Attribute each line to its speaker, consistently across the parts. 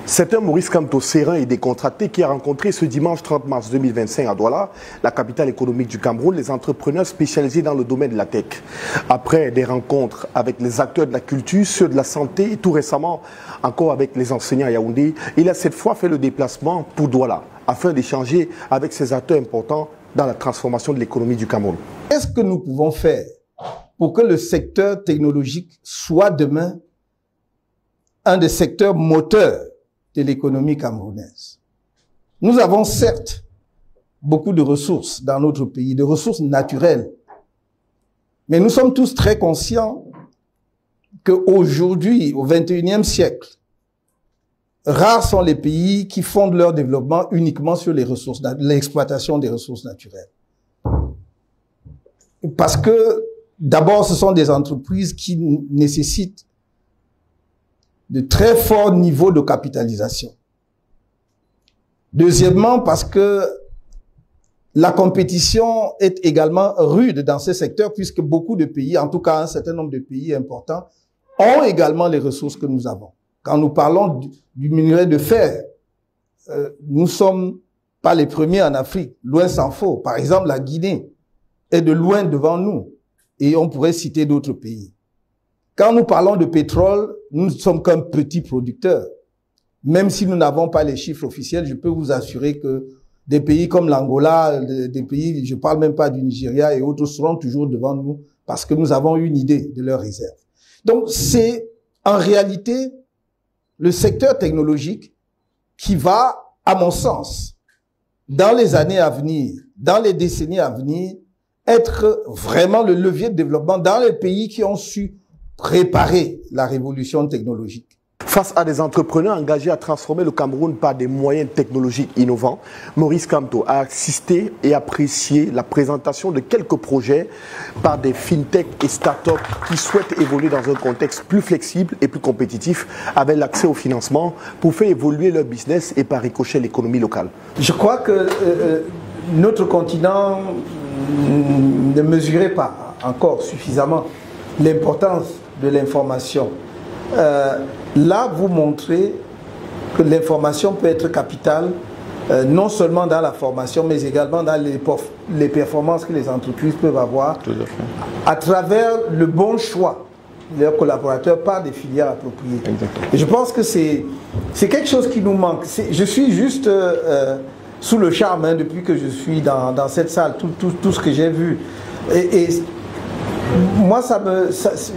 Speaker 1: C'est un Maurice Kamto serein et décontracté qui a rencontré ce dimanche 30 mars 2025 à Douala, la capitale économique du Cameroun, les entrepreneurs spécialisés dans le domaine de la tech. Après des rencontres avec les acteurs de la culture, ceux de la santé et tout récemment encore avec les enseignants à Yaoundé, il a cette fois fait le déplacement pour Douala afin d'échanger avec ces acteurs importants dans la transformation de l'économie du Cameroun.
Speaker 2: Qu'est-ce que nous pouvons faire pour que le secteur technologique soit demain un des secteurs moteurs de l'économie camerounaise? Nous avons certes beaucoup de ressources dans notre pays, de ressources naturelles, mais nous sommes tous très conscients qu'aujourd'hui, au XXIe siècle, rares sont les pays qui fondent leur développement uniquement sur les ressources, l'exploitation des ressources naturelles. Parce que, d'abord, ce sont des entreprises qui nécessitent de très forts niveaux de capitalisation. Deuxièmement, parce que la compétition est également rude dans ces secteurs, puisque beaucoup de pays, en tout cas un certain nombre de pays importants, ont également les ressources que nous avons. Quand nous parlons du minerai de fer, nous sommes pas les premiers en Afrique, loin s'en faut. Par exemple, la Guinée est de loin devant nous, et on pourrait citer d'autres pays. Quand nous parlons de pétrole, nous ne sommes qu'un petit producteur. Même si nous n'avons pas les chiffres officiels, je peux vous assurer que des pays comme l'Angola, des pays, je parle même pas du Nigeria et autres, seront toujours devant nous parce que nous avons une idée de leurs réserves. Donc c'est en réalité le secteur technologique qui va, à mon sens, dans les années à venir, dans les décennies à venir, être vraiment le levier de développement dans les pays qui ont su préparer la révolution technologique.
Speaker 1: Face à des entrepreneurs engagés à transformer le Cameroun par des moyens technologiques innovants, Maurice Kamto a assisté et apprécié la présentation de quelques projets par des fintech et start-up qui souhaitent évoluer dans un contexte plus flexible et plus compétitif avec l'accès au financement pour faire évoluer leur business et par ricochet l'économie locale.
Speaker 2: Je crois que notre continent ne mesurait pas encore suffisamment l'importance de l'information. Là, vous montrez que l'information peut être capitale, non seulement dans la formation, mais également dans les performances que les entreprises peuvent avoir à travers le bon choix de leurs collaborateurs par des filières appropriées. Exactement. Et je pense que c'est quelque chose qui nous manque. Je suis juste sous le charme depuis que je suis dans cette salle, tout ce que j'ai vu. Et moi,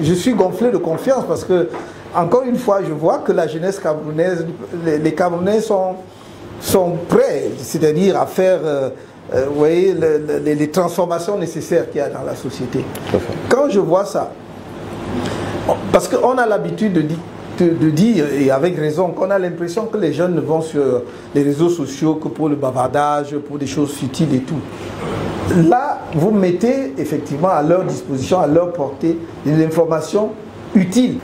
Speaker 2: je suis gonflé de confiance parce que, encore une fois, je vois que la jeunesse camerounaise, les Camerounais sont prêts, c'est-à-dire à faire vous voyez, les transformations nécessaires qu'il y a dans la société. Quand je vois ça, parce qu'on a l'habitude de dire, et avec raison, qu'on a l'impression que les jeunes ne vont sur les réseaux sociaux que pour le bavardage, pour des choses futiles et tout. Là, vous mettez effectivement à leur disposition, à leur portée, des informations utiles.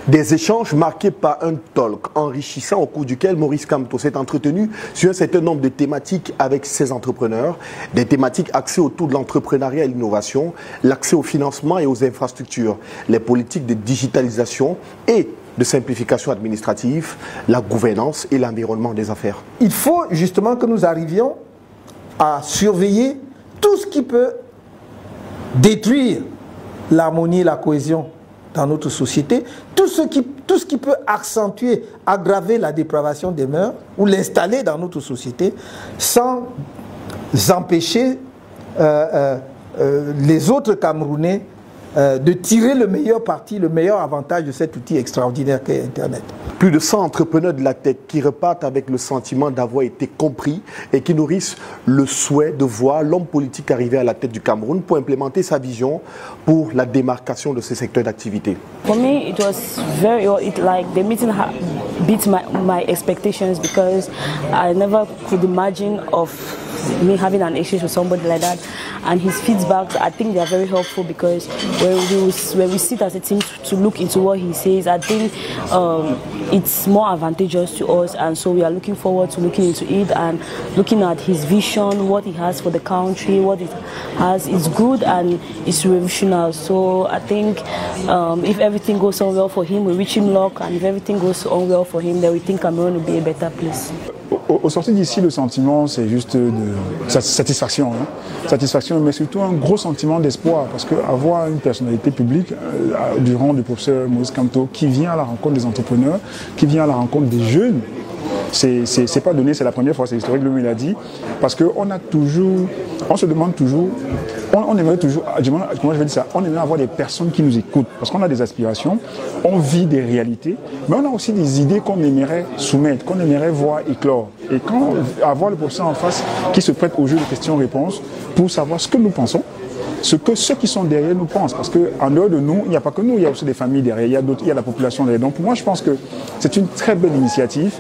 Speaker 1: Des échanges marqués par un talk enrichissant au cours duquel Maurice Kamto s'est entretenu sur un certain nombre de thématiques avec ses entrepreneurs, des thématiques axées autour de l'entrepreneuriat et l'innovation, l'accès au financement et aux infrastructures, les politiques de digitalisation et de simplification administrative, la gouvernance et l'environnement des affaires.
Speaker 2: Il faut justement que nous arrivions à surveiller tout ce qui peut détruire l'harmonie et la cohésion dans notre société, tout ce qui peut accentuer, aggraver la dépravation des mœurs ou l'installer dans notre société sans empêcher les autres Camerounais de tirer le meilleur parti, le meilleur avantage de cet outil extraordinaire qu'est Internet.
Speaker 1: Plus de 100 entrepreneurs de la tech qui repartent avec le sentiment d'avoir été compris et qui nourrissent le souhait de voir l'homme politique arriver à la tête du Cameroun pour implémenter sa vision pour la démarcation de ces secteurs d'activité.
Speaker 3: For me, it was the meeting beat my expectations because I never could imagine of me having an issue with somebody like that. And his feedbacks, I think they are very helpful, because when we sit as a team to look into what he says, I think it's more advantageous to us, and so we are looking forward to looking into it and looking at his vision, what he has for the country, what it has is good and it's revolutionary. So I think if everything goes on well for him, we wish him luck, and if everything goes on well for him, then we think Cameroon will be a better place.
Speaker 4: Au sorti d'ici, le sentiment, c'est juste de satisfaction. Hein. Satisfaction, mais surtout un gros sentiment d'espoir. Parce qu'avoir une personnalité publique, du rang du professeur Maurice Kamto, qui vient à la rencontre des entrepreneurs, qui vient à la rencontre des jeunes, c'est pas donné, c'est la première fois, c'est historique, lui il a dit. Parce qu'on se demande toujours, on aimerait toujours, comment je vais dire ça, on aimerait avoir des personnes qui nous écoutent. Parce qu'on a des aspirations, on vit des réalités, mais on a aussi des idées qu'on aimerait soumettre, qu'on aimerait voir éclore. Et quand avoir le professeur en face qui se prête au jeu de questions-réponses pour savoir ce que nous pensons, ce que ceux qui sont derrière nous pensent, parce qu'en dehors de nous, il n'y a pas que nous, il y a aussi des familles derrière, il y a la population derrière. Donc pour moi, je pense que c'est une très belle initiative,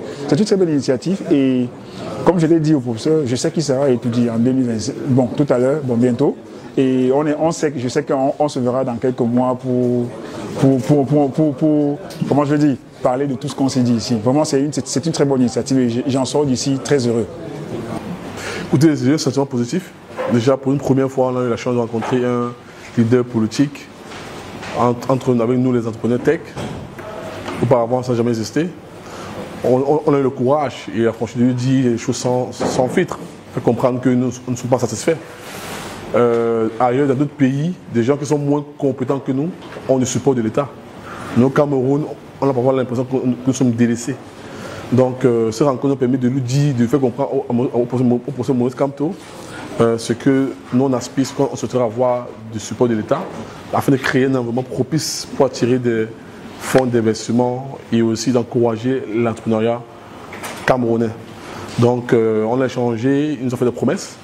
Speaker 4: et comme je l'ai dit au professeur, je sais qu'il sera étudié en 2020, bon, tout à l'heure, bon, bientôt, et je sais qu'on se verra dans quelques mois pour comment je veux dire, parler de tout ce qu'on s'est dit ici. Vraiment, c'est une très bonne initiative et j'en sors d'ici très heureux.
Speaker 5: Écoutez, c'est un sentiment positif. Déjà, pour une première fois, on a eu la chance de rencontrer un leader politique avec nous, les entrepreneurs tech. Auparavant, ça n'a jamais existé. On a eu le courage et la franchise de lui dire les choses sans filtre, pour comprendre que nous ne sommes pas satisfaits. Ailleurs, dans d'autres pays, des gens qui sont moins compétents que nous ont le support de l'État. Nous, au Cameroun, on a parfois l'impression que nous sommes délaissés. Donc, ce rencontre nous permet de lui dire, de faire comprendre au professeur Maurice Kamto ce que nous on aspire, ce qu'on souhaiterait avoir du support de l'État, afin de créer un environnement propice pour attirer des fonds d'investissement et aussi d'encourager l'entrepreneuriat camerounais. Donc, on a échangé, il nous a fait des promesses.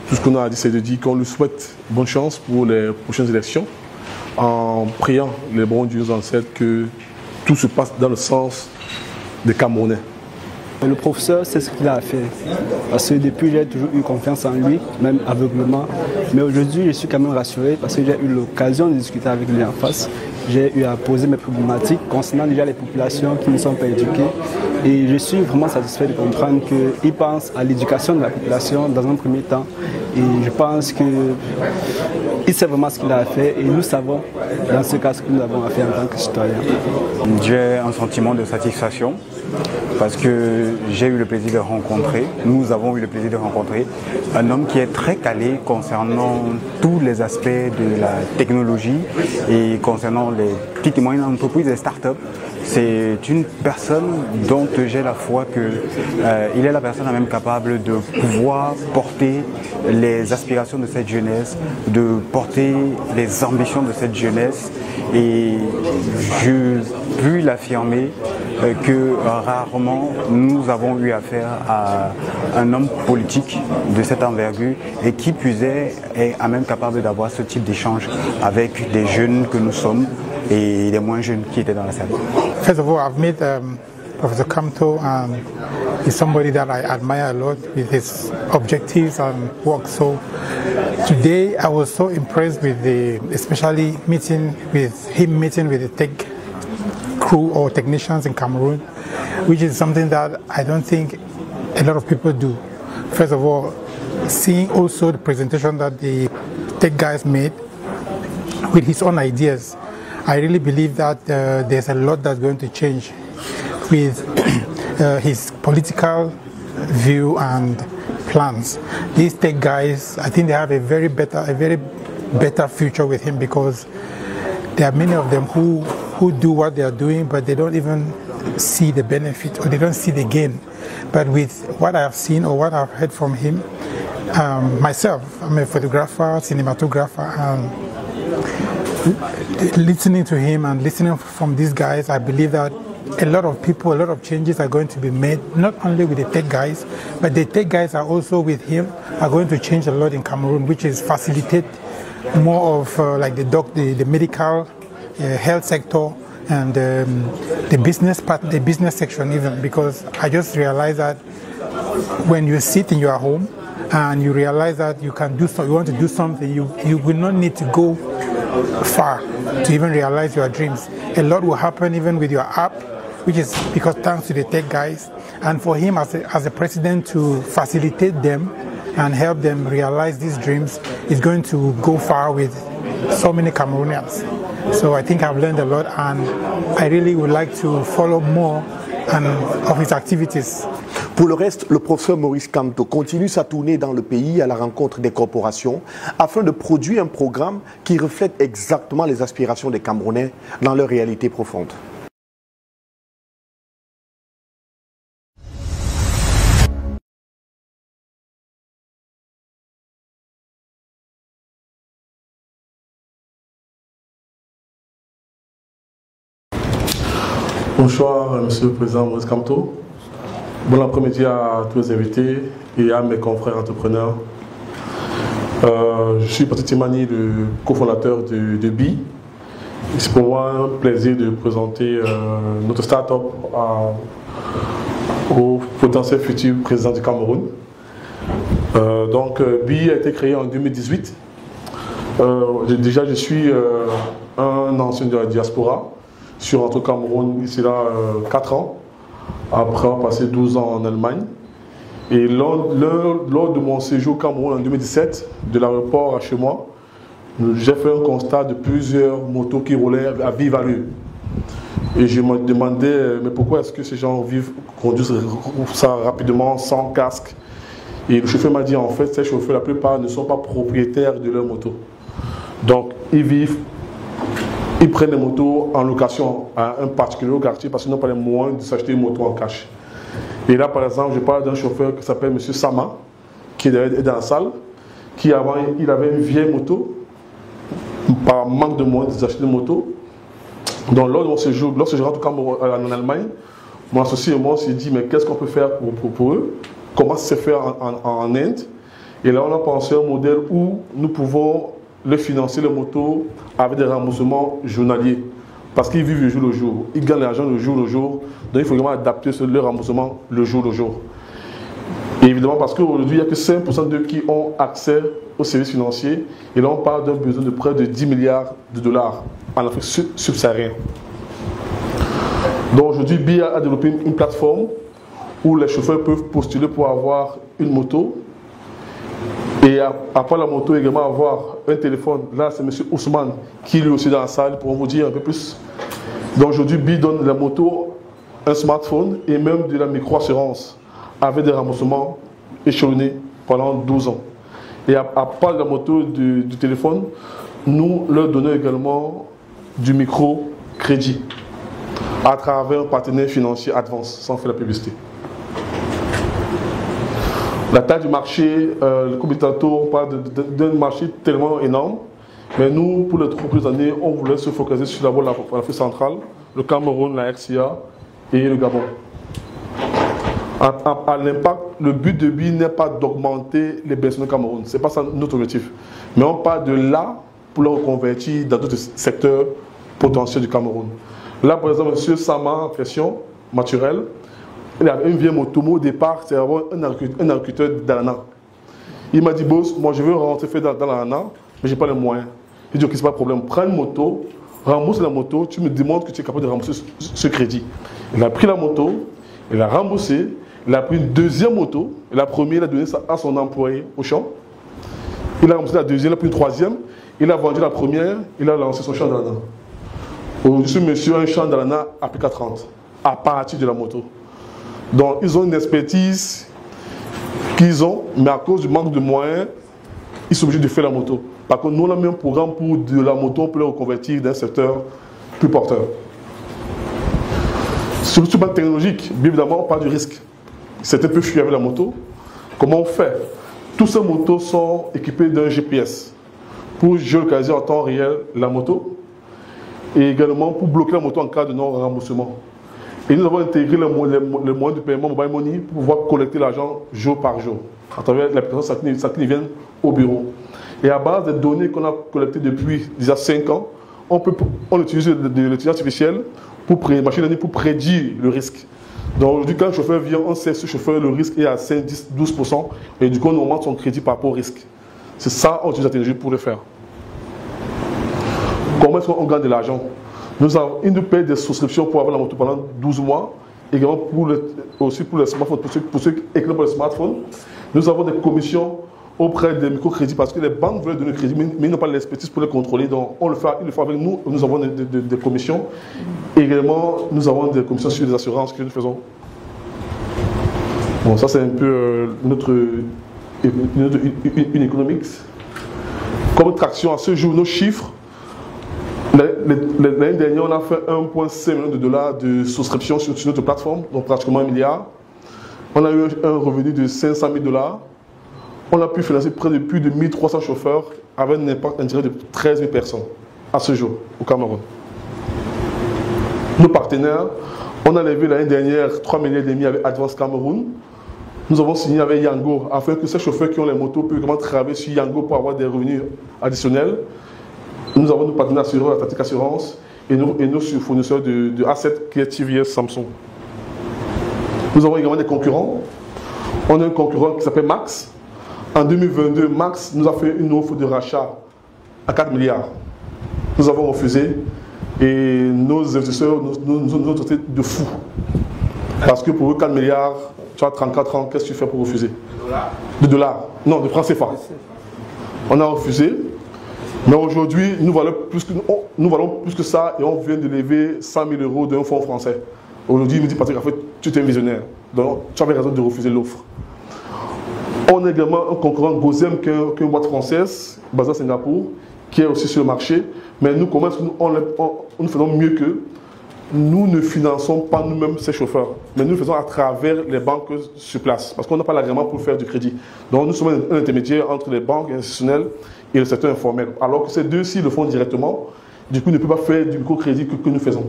Speaker 5: Tout ce qu'on a dit, c'est de dire qu'on lui souhaite bonne chance pour les prochaines élections, en priant les bons dieux ancêtres que tout se passe dans le sens des Camerounais.
Speaker 6: Le professeur, c'est ce qu'il a fait. Parce que depuis, j'ai toujours eu confiance en lui, même aveuglement. Mais aujourd'hui, je suis quand même rassuré parce que j'ai eu l'occasion de discuter avec lui en face. J'ai eu à poser mes problématiques concernant déjà les populations qui ne sont pas éduquées. Et je suis vraiment satisfait de comprendre qu'il pense à l'éducation de la population dans un premier temps. Et je pense qu'il sait vraiment ce qu'il a fait et nous savons dans ce cas ce que nous avons à faire en tant que citoyens.
Speaker 7: J'ai un sentiment de satisfaction parce que j'ai eu le plaisir de rencontrer, nous avons eu le plaisir de rencontrer un homme qui est très calé concernant tous les aspects de la technologie et concernant les petites et moyennes entreprises et start-up. C'est une personne dont j'ai la foi qu'il est la personne même capable de pouvoir porter les aspirations de cette jeunesse, de porter les ambitions de cette jeunesse. Et je puis l'affirmer que rarement nous avons eu affaire à un homme politique de cette envergure et qui plus est à même capable d'avoir ce type d'échange avec des jeunes que nous sommes et les moins jeunes qui étaient dans la salle.
Speaker 8: First of all, I've met Professor Kamto, and he's somebody that I admire a lot with his objectives and work. So today I was so impressed with especially meeting with the tech crew or technicians in Cameroon, which is something that I don't think a lot of people do. First of all, seeing also the presentation that the tech guys made with his own ideas, I really believe that there's a lot that's going to change with his political view and plans. These tech guys, I think they have a very better future with him, because there are many of them who do what they are doing, but they don't even see the benefit or they don't see the gain. But with what I have seen or what I've heard from him, myself, I'm a photographer, cinematographer, and listening to him and listening from these guys, I believe that a lot of people, a lot of changes are going to be made, not only with the tech guys, but the tech guys are also with him, are going to change a lot in Cameroon, which is facilitate more of like the medical, health sector, and the business part, the business section even, because I just realized that when you sit in your home and you realize that you can do so, you want to do something, you will not need to go far to even realize your dreams. A lot will happen even with your app, which is because thanks to the tech guys. And for him as a president to facilitate them and help them realize these dreams is going to go far with so many Cameroonians. So I think I've learned a lot, and I really would like to follow more of his activities.
Speaker 1: Pour le reste, le professeur Maurice Kamto continue sa tournée dans le pays à la rencontre des corporations afin de produire un programme qui reflète exactement les aspirations des Camerounais dans leur réalité profonde.
Speaker 5: Bonsoir, Monsieur le Président Maurice Kamto. Bon après-midi à tous les invités et à mes confrères entrepreneurs. Je suis Patrick Timani, le cofondateur de BI. C'est pour moi un plaisir de présenter notre start-up au potentiel futur président du Cameroun. BI a été créé en 2018. Déjà, je suis un ancien de la diaspora. Je suis rentré au Cameroun ici là 4 ans, après avoir passé 12 ans en Allemagne. Et lors de mon séjour au Cameroun en 2017, de l'aéroport à chez moi, j'ai fait un constat de plusieurs motos qui roulaient à vive allure. Et je me demandais, mais pourquoi est-ce que ces gens conduisent ça rapidement, sans casque? Et le chauffeur m'a dit, en fait, ces chauffeurs, la plupart ne sont pas propriétaires de leur moto. Donc, ils prennent des motos en location à un particulier au quartier parce qu'ils n'ont pas les moyens de s'acheter une moto en cash. Et là, par exemple, je parle d'un chauffeur qui s'appelle M. Sama, qui est dans la salle, qui avant, il avait une vieille moto, par manque de moyens de s'acheter une moto. Donc, lors de mon séjour, lorsque je rentre en Allemagne, mon associé et moi, on s'est dit, mais qu'est-ce qu'on peut faire pour eux? Comment ça se fait en Inde? Et là, on a pensé à un modèle où nous pouvons financer les motos avec des remboursements journaliers. Parce qu'ils vivent le jour le jour. Ils gagnent l'argent le jour le jour. Donc il faut vraiment adapter leur remboursement le jour le jour. Et évidemment, parce qu'aujourd'hui, il n'y a que 5% d'eux qui ont accès aux services financiers. Et là, on parle d'un besoin de près de 10 milliards de dollars en Afrique subsaharienne. Donc aujourd'hui, BI a développé une plateforme où les chauffeurs peuvent postuler pour avoir une moto. Et après la moto, également avoir un téléphone. Là, c'est M. Ousmane qui est lui aussi dans la salle pour vous dire un peu plus. Donc aujourd'hui, BI donne la moto, un smartphone et même de la micro-assurance avec des remboursements échelonnés pendant 12 ans. Et à part la moto du téléphone, nous leur donnons également du micro-crédit à travers un partenaire financier Advance, sans faire la publicité. La taille du marché, comme tantôt, on parle d'un marché tellement énorme. Mais nous, pour les 3 premières années, on voulait se focaliser sur d'abord l'Afrique centrale, le Cameroun, la RCA et le Gabon. À l'impact, le but de BI n'est pas d'augmenter les besoins du Cameroun. Ce n'est pas ça notre objectif. Mais on part de là pour le reconvertir dans d'autres secteurs potentiels du Cameroun. Là, par exemple, M. Sama, en question, Maturel, il avait une vieille moto. Au départ, c'était un agriculteur d'Alana. Il m'a dit, boss, moi je veux rentrer dans l'Alana, mais je n'ai pas les moyens. Il dit, ok, c'est pas de problème. Prends une moto, rembourse la moto, tu me demandes que tu es capable de rembourser ce crédit. Il a pris la moto, il a remboursé, il a pris une deuxième moto. La première, il a donné ça à son employé au champ. Il a remboursé la deuxième, il a pris une troisième. Il a vendu la première, il a lancé son champ d'Alana. Aujourd'hui, ce monsieur a un champ d'Alana à plus qu'à 30, à partir de la moto. Donc, ils ont une expertise qu'ils ont, mais à cause du manque de moyens, ils sont obligés de faire la moto. Par contre, nous, on a mis un programme pour de la moto, pour le reconvertir dans un secteur plus porteur. Sur le plan technologique, bien évidemment, on parle du risque. C'est un peu fuir avec la moto. Comment on fait? Tous ces motos sont équipés d'un GPS pour géolocaliser en temps réel la moto et également pour bloquer la moto en cas de non-remboursement. Et nous avons intégré le moyen de paiement Mobile Money pour pouvoir collecter l'argent jour par jour à travers l'application Sakini viennent au bureau. Et à base des données qu'on a collectées depuis déjà 5 ans, on utilise l'intelligence artificielle pour machine learning pour prédire le risque. Donc aujourd'hui, quand le chauffeur vient, on sait ce chauffeur, le risque est à 5, 10, 12%, et du coup, on augmente son crédit par rapport au risque. C'est ça, on utilise la technologie pour le faire. Comment est-ce qu'on gagne de l'argent? Ils nous payent des souscriptions pour avoir la moto pendant 12 mois, également aussi pour les smartphones, pour ceux qui éclairent pour les smartphones. Nous avons des commissions auprès des microcrédits parce que les banques veulent donner crédit, mais ils n'ont pas l'expertise pour les contrôler. Donc, ils le font avec nous. Nous avons des commissions. Également, nous avons des commissions sur les assurances que nous faisons. Bon, ça, c'est un peu notre Uneconomics. Comme traction, à ce jour, nos chiffres, l'année dernière, on a fait 1,5 million de dollars de souscription sur notre plateforme, donc pratiquement 1 milliard. On a eu un revenu de 500 000 dollars. On a pu financer près de plus de 1300 chauffeurs avec un impact indirect de 13 000 personnes à ce jour au Cameroun. Nos partenaires, on a levé l'année dernière 3,5 milliards avec Advance Cameroun. Nous avons signé avec Yango afin que ces chauffeurs qui ont les motos puissent vraiment travailler sur Yango pour avoir des revenus additionnels. Nous avons nos partenaires assureurs, Atlantic Assurance, et nos fournisseurs de assets qui est TVS Samsung. Nous avons également des concurrents. On a un concurrent qui s'appelle Max. En 2022, Max nous a fait une offre de rachat à 4 milliards. Nous avons refusé et nos investisseurs nous ont traités de fous. Parce que pour eux, 4 milliards, tu as 34 ans, qu'est-ce que tu fais pour refuser? De dollars? Non, de francs CFA. On a refusé. Mais aujourd'hui, nous valons plus que ça et on vient de lever 100 000 € d'un fonds français. Aujourd'hui, il me dit, Patrick, en fait, tu es un visionnaire. Donc, tu avais raison de refuser l'offre. On a également un concurrent Gozem, qui est une boîte française, basée à Singapour, qui est aussi sur le marché. Mais nous, comment est-ce que nous faisons mieux qu'eux? Nous ne finançons pas nous-mêmes ces chauffeurs, mais nous le faisons à travers les banques sur place, parce qu'on n'a pas l'agrément pour faire du crédit. Donc nous sommes un intermédiaire entre les banques institutionnelles et le secteur informel. Alors que ces deux-ci le font directement, du coup, ils ne peuvent pas faire du microcrédit que nous faisons.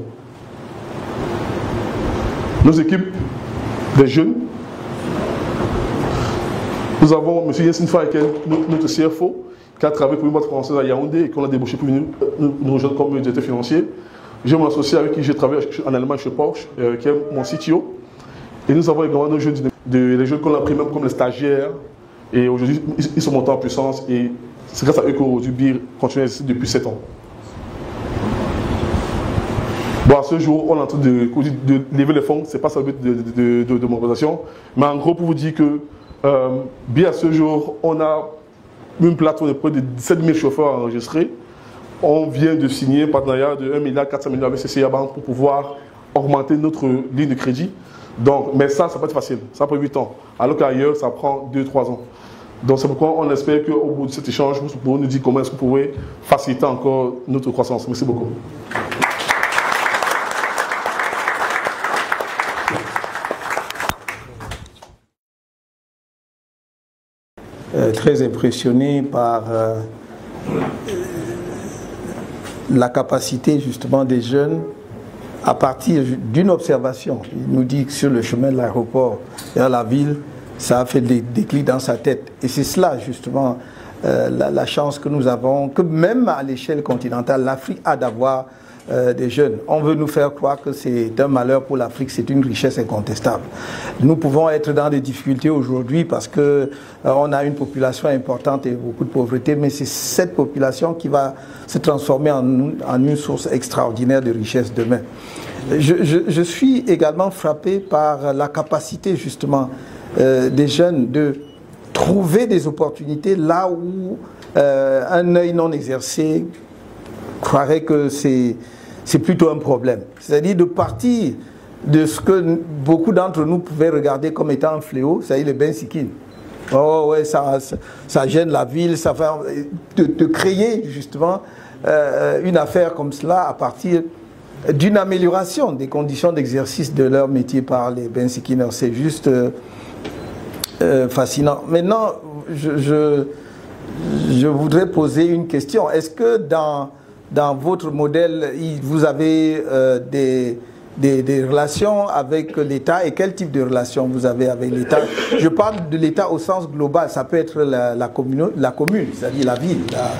Speaker 5: Nos équipes, des jeunes, nous avons M. Yassine Faïken, notre CFO, qui a travaillé pour une boîte française à Yaoundé et qu'on a débauché pour nous rejoindre comme directeur financier. J'ai mon associé avec qui j'ai travaillé en Allemagne chez Porsche, qui est mon CTO. Et nous avons également nos jeunes, les jeunes qu'on a pris même comme les stagiaires. Et aujourd'hui, ils sont montés en puissance et c'est grâce à eux qu'aujourd'hui BIR continue ici depuis 7 ans. Bon, à ce jour, on est en train de lever les fonds, ce n'est pas ça le but de mon organisation. Mais en gros, pour vous dire que BIR à ce jour, on a une plateforme de près de 17 000 chauffeurs enregistrés. On vient de signer un partenariat de 1,4 milliard avec CCA Bank pour pouvoir augmenter notre ligne de crédit. Donc, mais ça peut être facile. Ça prend 8 ans. Alors qu'ailleurs, ça prend 2-3 ans. Donc, c'est pourquoi on espère qu'au bout de cet échange, vous pourrez nous dire comment est-ce que vous pouvez faciliter encore notre croissance. Merci beaucoup.
Speaker 2: Très impressionné par la capacité justement des jeunes à partir d'une observation. Il nous dit que sur le chemin de l'aéroport vers la ville, ça a fait des déclics dans sa tête. Et c'est cela justement la chance que nous avons, que même à l'échelle continentale, l'Afrique a d'avoir des jeunes. On veut nous faire croire que c'est un malheur pour l'Afrique, c'est une richesse incontestable. Nous pouvons être dans des difficultés aujourd'hui parce que on a une population importante et beaucoup de pauvreté, mais c'est cette population qui va se transformer en une source extraordinaire de richesse demain. Je suis également frappé par la capacité justement des jeunes de trouver des opportunités là où un œil non exercé croirait que c'est plutôt un problème. C'est-à-dire de partir de ce que beaucoup d'entre nous pouvaient regarder comme étant un fléau, c'est-à-dire les bensikines. Oh ouais, ça gêne la ville, ça va de créer justement une affaire comme cela à partir d'une amélioration des conditions d'exercice de leur métier par les bensikiners. C'est juste fascinant. Maintenant, je voudrais poser une question. Est-ce que dans votre modèle, vous avez des relations avec l'État et quel type de relations vous avez avec l'État? Je parle de l'État au sens global, ça peut être la commune, c'est-à-dire la ville, la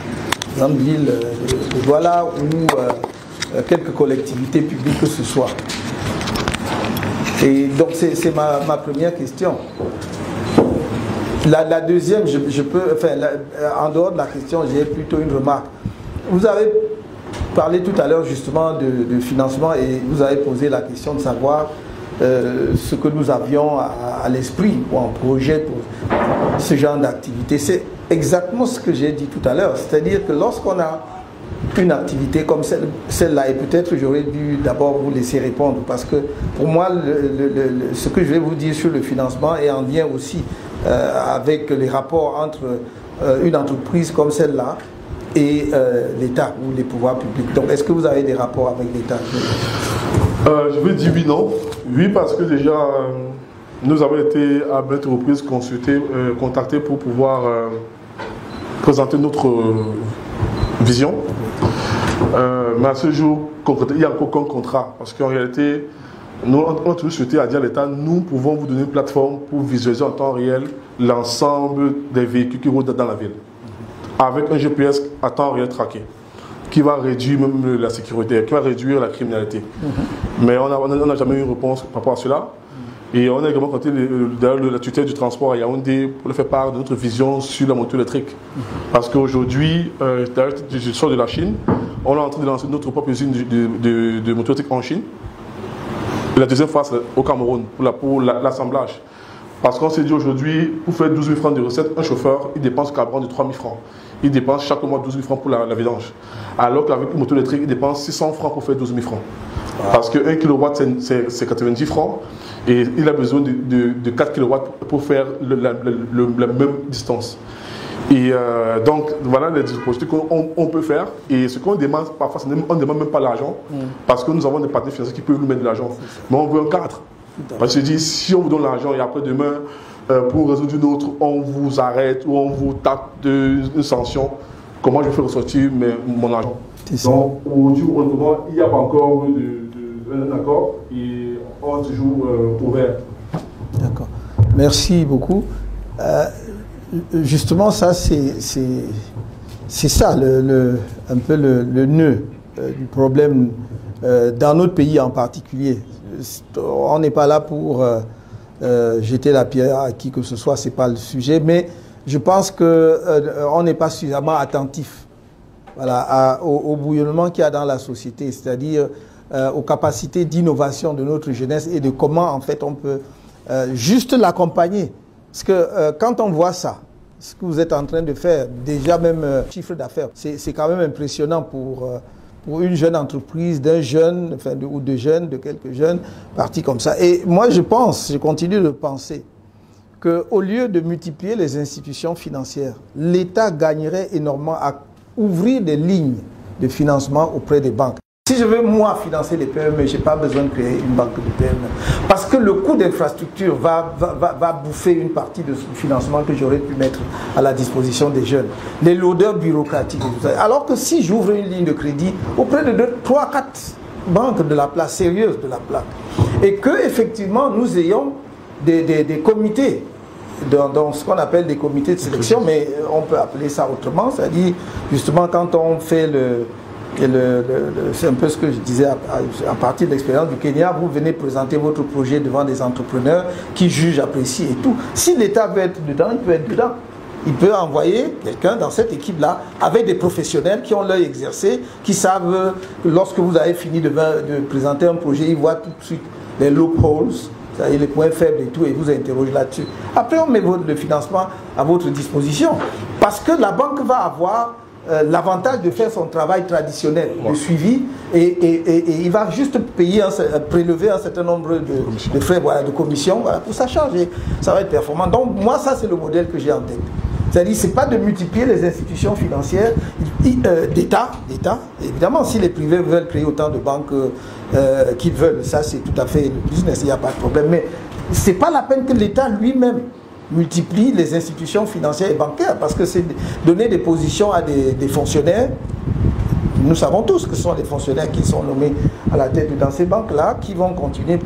Speaker 2: grande ville de Douala ou quelques collectivités publiques que ce soit. Et donc c'est ma première question. La deuxième, je peux, enfin, en dehors de la question, j'ai plutôt une remarque. Vous avez parlé tout à l'heure justement de financement et vous avez posé la question de savoir ce que nous avions à l'esprit ou en projet pour ce genre d'activité. C'est exactement ce que j'ai dit tout à l'heure. C'est-à-dire que lorsqu'on a une activité comme celle-là, et peut-être j'aurais dû d'abord vous laisser répondre, parce que pour moi, ce que je vais vous dire sur le financement est en lien aussi avec les rapports entre une entreprise comme celle-là et l'État ou les pouvoirs publics. Donc, est-ce que vous avez des rapports avec l'État?
Speaker 5: Je vais dire oui, non. Oui, parce que déjà, nous avons été à maintes reprises contactés pour pouvoir présenter notre vision. Mais à ce jour, il n'y a encore aucun contrat. Parce qu'en réalité, nous, on a toujours souhaité à dire à l'État, nous pouvons vous donner une plateforme pour visualiser en temps réel l'ensemble des véhicules qui roulent dans la ville. Avec un GPS à temps réel traqué, qui va réduire même la sécurité, qui va réduire la criminalité. Mais on n'a jamais eu une réponse par rapport à cela. Et on a également contacté la tutelle du transport à Yaoundé pour le faire part de notre vision sur la moto électrique. Parce qu'aujourd'hui, je sors de la Chine, on est en train de lancer notre propre usine de moto électrique en Chine. La deuxième phase au Cameroun pour l'assemblage. Parce qu'on s'est dit aujourd'hui, pour faire 12 000 francs de recettes, un chauffeur, il dépense carburant de 3 000 francs. Il dépense chaque mois 12 000 francs pour la vidange. Alors qu'avec une moto électrique, il dépense 600 francs pour faire 12 000 francs. Parce que 1 kW, c'est 90 francs. Et il a besoin de 4 kW pour faire la même distance. Et donc, voilà les dispositifs qu'on peut faire. Et ce qu'on demande, parfois, on ne demande même pas l'argent. Parce que nous avons des partenaires financiers qui peuvent nous mettre de l'argent. Mais on veut un cadre. Parce que je dis, si on vous donne l'argent et après demain, pour résoudre une autre, on vous arrête ou on vous tape une sanction, comment je fais ressortir mon argent? Donc, aujourd'hui, il n'y a pas encore un accord et on est toujours ouvert.
Speaker 2: D'accord. Merci beaucoup. Justement, ça, c'est ça, un peu le nœud du problème dans notre pays en particulier. On n'est pas là pour jeter la pierre à qui que ce soit, ce n'est pas le sujet, mais je pense qu'on n'est pas suffisamment attentif, voilà, au bouillonnement qu'il y a dans la société, c'est-à-dire aux capacités d'innovation de notre jeunesse et de comment en fait on peut juste l'accompagner. Parce que quand on voit ça, ce que vous êtes en train de faire, déjà même chiffre d'affaires, c'est quand même impressionnant pour une jeune entreprise, d'un jeune, enfin, ou de jeunes, de quelques jeunes, partis comme ça. Et moi, je continue de penser qu'au lieu de multiplier les institutions financières, l'État gagnerait énormément à ouvrir des lignes de financement auprès des banques. Si je veux, moi, financer les PME, je n'ai pas besoin de créer une banque de PME. Parce que le coût d'infrastructure va bouffer une partie de ce financement que j'aurais pu mettre à la disposition des jeunes. Les lourdeurs bureaucratiques. Alors que si j'ouvre une ligne de crédit auprès de 3, 4 banques de la place, sérieuses de la place, et que effectivement nous ayons des comités, dans ce qu'on appelle des comités de sélection, mais on peut appeler ça autrement, c'est-à-dire justement quand on fait c'est un peu ce que je disais à partir de l'expérience du Kenya, vous venez présenter votre projet devant des entrepreneurs qui jugent, apprécient et tout. Si l'État veut être dedans, il peut être dedans. Il peut envoyer quelqu'un dans cette équipe-là avec des professionnels qui ont l'œil exercé, qui savent, lorsque vous avez fini de présenter un projet, ils voient tout de suite les loopholes, c'est-à-dire les points faibles et tout, et vous interrogez là-dessus. Après, on met le financement à votre disposition. Parce que la banque va avoir l'avantage de faire son travail traditionnel de suivi et il va juste payer, prélever un certain nombre de frais, voilà, de commissions, voilà, pour sa charge et ça va être performant. Donc moi, ça c'est le modèle que j'ai en tête. C'est-à-dire, c'est pas de multiplier les institutions financières d'État. Évidemment, si les privés veulent créer autant de banques qu'ils veulent, ça c'est tout à fait le business, il n'y a pas de problème. Mais c'est pas la peine que l'État lui-même multiplie les institutions financières et bancaires, parce que c'est donner des positions à des fonctionnaires. Nous savons tous que ce sont les fonctionnaires qui sont nommés à la tête dans ces banques-là qui vont continuer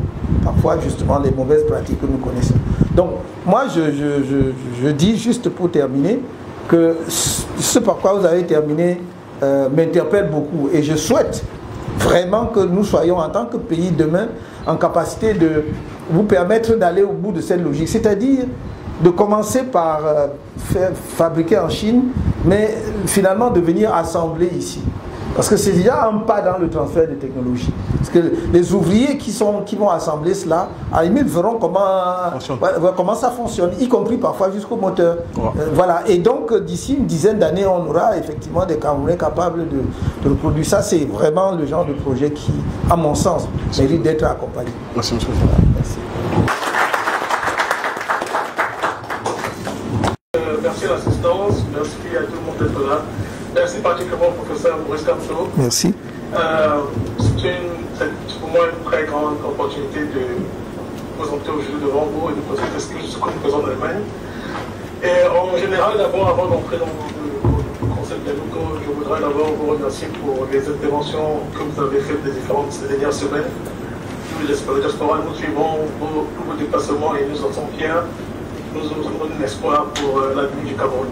Speaker 2: parfois justement les mauvaises pratiques que nous connaissons. Donc moi je dis juste pour terminer que ce par quoi vous avez terminé m'interpelle beaucoup et je souhaite vraiment que nous soyons en tant que pays demain en capacité vous permettre d'aller au bout de cette logique, c'est-à-dire de commencer par fabriquer en Chine, mais finalement de venir assembler ici. Parce que c'est déjà un pas dans le transfert de technologie. Parce que les ouvriers qui vont assembler cela, à la limite verront comment ça fonctionne, y compris parfois jusqu'au moteur. Voilà. Et donc d'ici une dizaine d'années, on aura effectivement des Camerounais capables de reproduire ça. C'est vraiment le genre de projet qui, à mon sens, mérite d'être accompagné.
Speaker 5: Merci, monsieur.
Speaker 2: Merci.
Speaker 9: Merci à l'assistance, merci à tout le monde d'être là. Merci particulièrement au professeur Maurice Kamto.
Speaker 2: Merci.
Speaker 9: C'est pour moi une très grande opportunité de présenter aujourd'hui devant vous et de présenter ce que nous faisons en Allemagne. Et en général, d'abord, avant d'entrer dans le concept des locaux, je voudrais d'abord vous remercier pour les interventions que vous avez faites ces dernières semaines. Nous, les diaspora, nous suivons tous vos déplacements et nous en sommes fiers. Nous avons un espoir pour l'avenir du Cameroun.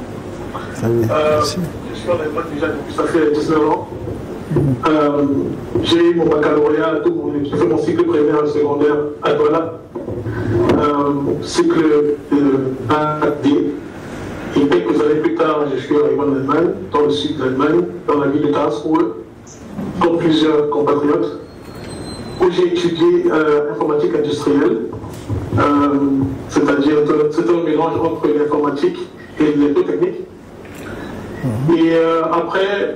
Speaker 9: Je suis en Allemagne déjà depuis ça fait 19 ans. J'ai eu mon baccalauréat, j'ai fait mon cycle primaire et secondaire à Douala, cycle AD. Et quelques années plus tard, je suis arrivé en Allemagne, dans le sud de l'Allemagne, dans la ville de Karlsruhe, comme plusieurs compatriotes, où j'ai étudié informatique industrielle, c'est-à-dire c'est un mélange entre l'informatique et l'électrotechnique. Et après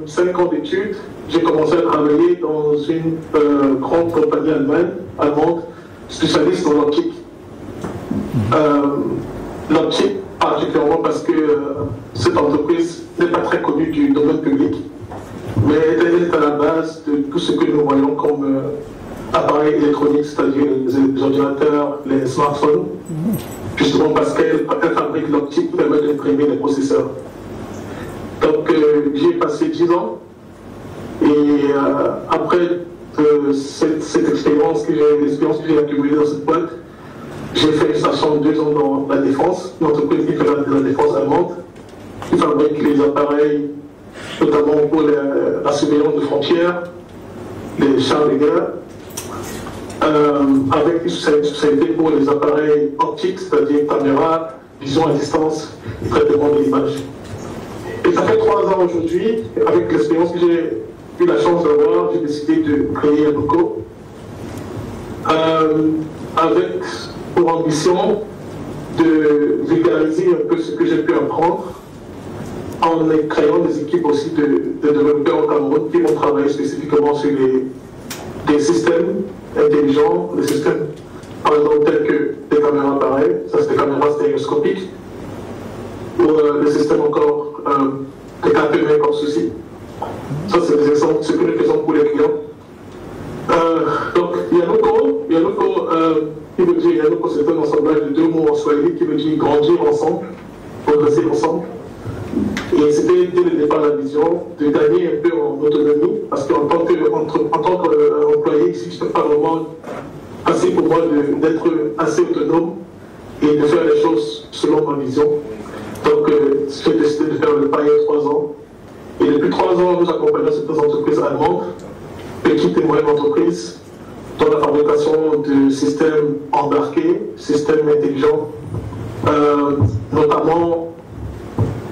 Speaker 9: 5 ans d'études, j'ai commencé à travailler dans une grande compagnie allemande spécialiste dans l'optique. L'optique particulièrement parce que cette entreprise n'est pas très connue du domaine public, mais elle est à la base de tout ce que nous voyons comme appareils électroniques, c'est-à-dire les ordinateurs, les smartphones, justement parce qu'elle fabrique l'optique qui permet d'imprimer les processeurs. Donc j'y ai passé 10 ans et après cette expérience que j'ai accumulée dans cette boîte, j'ai fait une station de 2 ans dans la défense, une entreprise qui fait la défense allemande, qui fabrique les appareils notamment pour la surveillance de frontières, les chars de guerre, avec une spécialité pour les appareils optiques, c'est-à-dire caméra, vision à distance et traitement de l'image. Et ça fait 3 ans aujourd'hui, avec l'expérience que j'ai eu la chance d'avoir, j'ai décidé de créer un loco avec pour ambition de vulgariser un peu ce que j'ai pu apprendre en créant des équipes aussi de développeurs au Cameroun qui vont travailler spécifiquement sur des systèmes intelligents, des systèmes par exemple tels que des caméras pareilles, ça c'est des caméras stéréoscopiques, ou des systèmes encore de capter comme ceci. Ça, c'est des exemples, ce que nous faisons pour les clients. Donc, Yanoko qui veut dire, Yanoko, c'est un assemblage de 2 mots en swahili qui veut dire grandir ensemble, progresser ensemble. Et c'était dès le départ la vision de gagner un peu en autonomie, parce qu'en tant qu'employé, ici, je ne peux pas vraiment assez pour moi d'être assez autonome et de faire les choses selon ma vision. Donc, j'ai décidé de faire le pas il y a 3 ans. Et depuis 3 ans, nous accompagnons cette entreprise allemande, petite et moyenne entreprise, dans la fabrication de systèmes embarqués, systèmes intelligents, notamment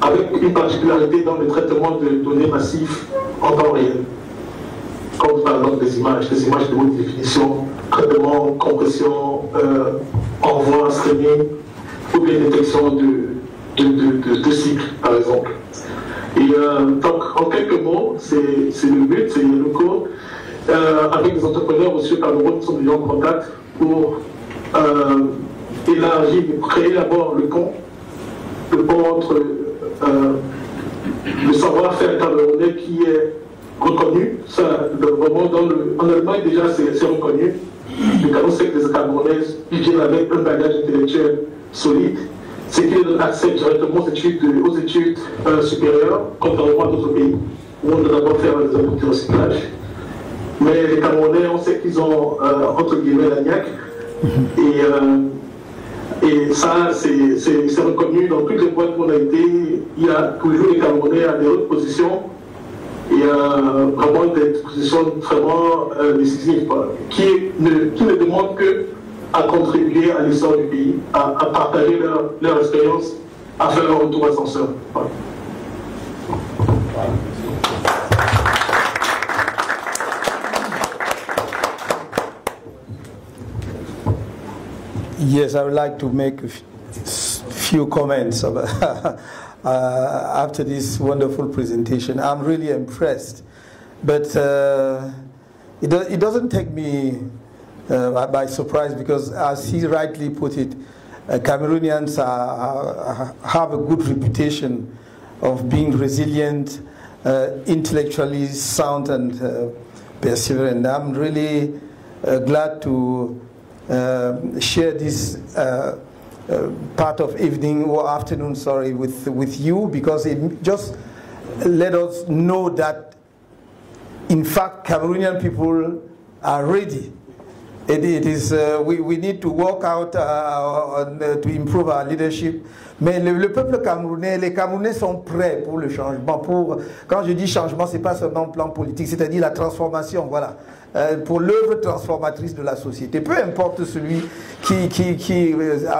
Speaker 9: avec une particularité dans le traitement de données massives en temps réel. Comme par exemple des images de haute définition, traitement, compression, envoi, streaming, ou bien détection de cycles, par exemple. Et donc, en quelques mots, c'est le but, c'est le cours, avec des entrepreneurs aussi au Cameroun qui sont déjà en contact pour élargir, créer d'abord le pont entre le savoir-faire camerounais qui est reconnu. Ça, vraiment en Allemagne déjà c'est reconnu. Le Cameroun sait que les Camerounais viennent avec un bagage intellectuel solide. C'est qu'ils donnent accès directement aux études supérieures, contrairement à d'autres pays, où on doit d'abord faire des études de recyclage. Mais les Camerounais, on sait qu'ils ont, entre guillemets, la niaque. Et ça, c'est reconnu dans toutes les boîtes où on a été. Il y a toujours les Camerounais à des hautes positions. Et vraiment des positions vraiment décisives, qui ne demandent que à contribuer à l'histoire du pays, à partager leur expérience, à faire leur retour ascenseur. Voilà.
Speaker 2: Yes, I would like to make a few comments after this wonderful presentation. I'm really impressed, but it doesn't take me by surprise, because as he rightly put it, Cameroonians have a good reputation of being resilient, intellectually sound and perseverant. I'm really glad to share this part of evening or afternoon, sorry, with you, because it just let us know that in fact Cameroonian people are ready. It is we need to work out to improve our leadership. Mais le peuple camerounais, les Camerounais sont prêts pour le changement. Quand je dis changement, c'est pas seulement au plan politique, c'est-à-dire la transformation, voilà. Pour l'œuvre transformatrice de la société. Peu importe celui qui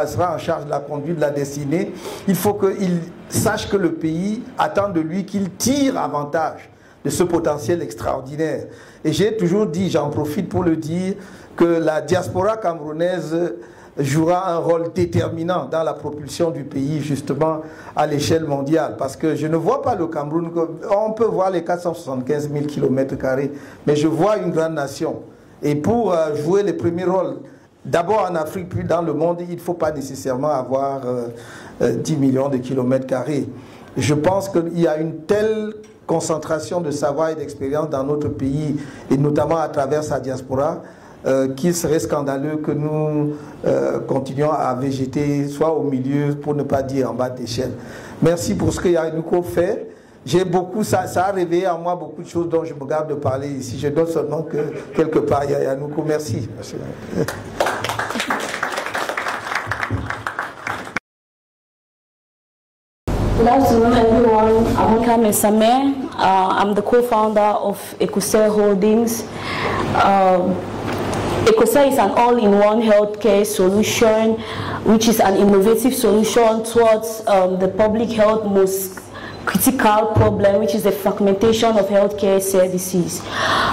Speaker 2: sera en charge de la conduite, de la destinée, il faut qu'il sache que le pays attend de lui qu'il tire avantage de ce potentiel extraordinaire. Et j'ai toujours dit, j'en profite pour le dire, que la diaspora camerounaise jouera un rôle déterminant dans la propulsion du pays, justement, à l'échelle mondiale. Parce que je ne vois pas le Cameroun, on peut voir les 475 000 km², mais je vois une grande nation. Et pour jouer les premiers rôles, d'abord en Afrique, puis dans le monde, il ne faut pas nécessairement avoir 10 millions de km². Je pense qu'il y a une telle concentration de savoir et d'expérience dans notre pays, et notamment à travers sa diaspora, qu'il serait scandaleux que nous continuions à végéter, soit au milieu, pour ne pas dire en bas d'échelle. Merci pour ce que Yanouko fait. J'ai beaucoup, ça a réveillé en moi beaucoup de choses dont je me garde de parler ici. Je donne seulement que quelque part, Yanouko. Merci.
Speaker 3: Good afternoon, everyone. I'm Kame Sameh. I'm the co-founder of Ecosay Holdings. Ecosay is an all-in-one healthcare solution, which is an innovative solution towards the public health most critical problem, which is the fragmentation of healthcare services.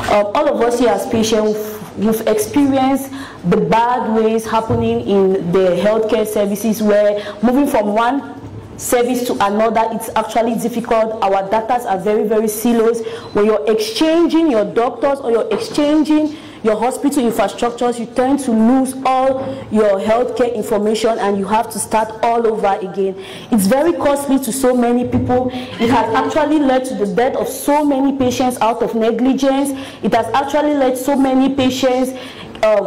Speaker 3: All of us here as patients, we've experienced the bad ways happening in the healthcare services, where moving from one service to another, it's actually difficult. Our data are very, very silos. When you're exchanging your doctors or you're exchanging your hospital infrastructures, you tend to lose all your healthcare information and you have to start all over again. It's very costly to so many people. It has actually led to the death of so many patients out of negligence. It has actually led so many patients'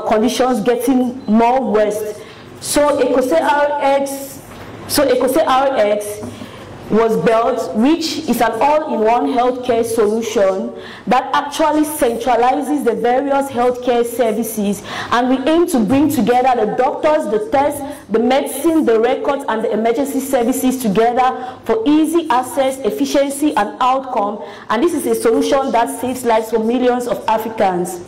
Speaker 3: conditions getting more worse. So Ecosay RX was built, which is an all-in-one healthcare solution that actually centralizes the various healthcare services, and we aim to bring together the doctors, the tests, the medicine, the records, and the emergency services together for easy access, efficiency, and outcome. And this is a solution that saves lives for millions of Africans.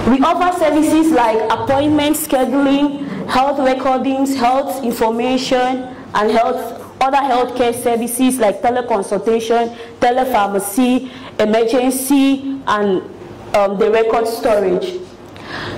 Speaker 3: We offer services like appointment scheduling, health recordings, health information, and other healthcare services like teleconsultation, telepharmacy, emergency, and the record storage.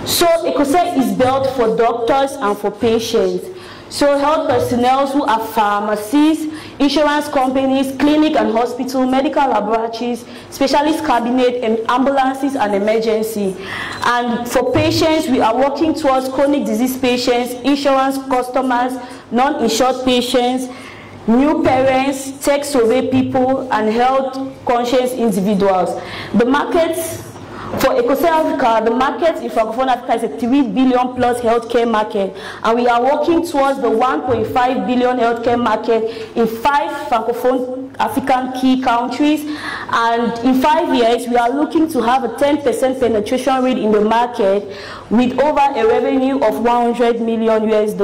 Speaker 3: So Ecosay is built for doctors and for patients. So health personnel who are pharmacies, insurance companies, clinic and hospital, medical laboratories, specialist cabinet, and ambulances and emergency. And for patients, we are working towards chronic disease patients, insurance customers, non-insured patients, new parents, tech survey people, and health conscious individuals. The markets for Ecosay Africa, the market in Francophone Africa is a 3 billion plus healthcare market, and we are working towards the 1.5 billion healthcare market in 5 Francophone African key countries. And in 5 years, we are looking to have a 10% penetration rate in the market with over a revenue of $100 million US.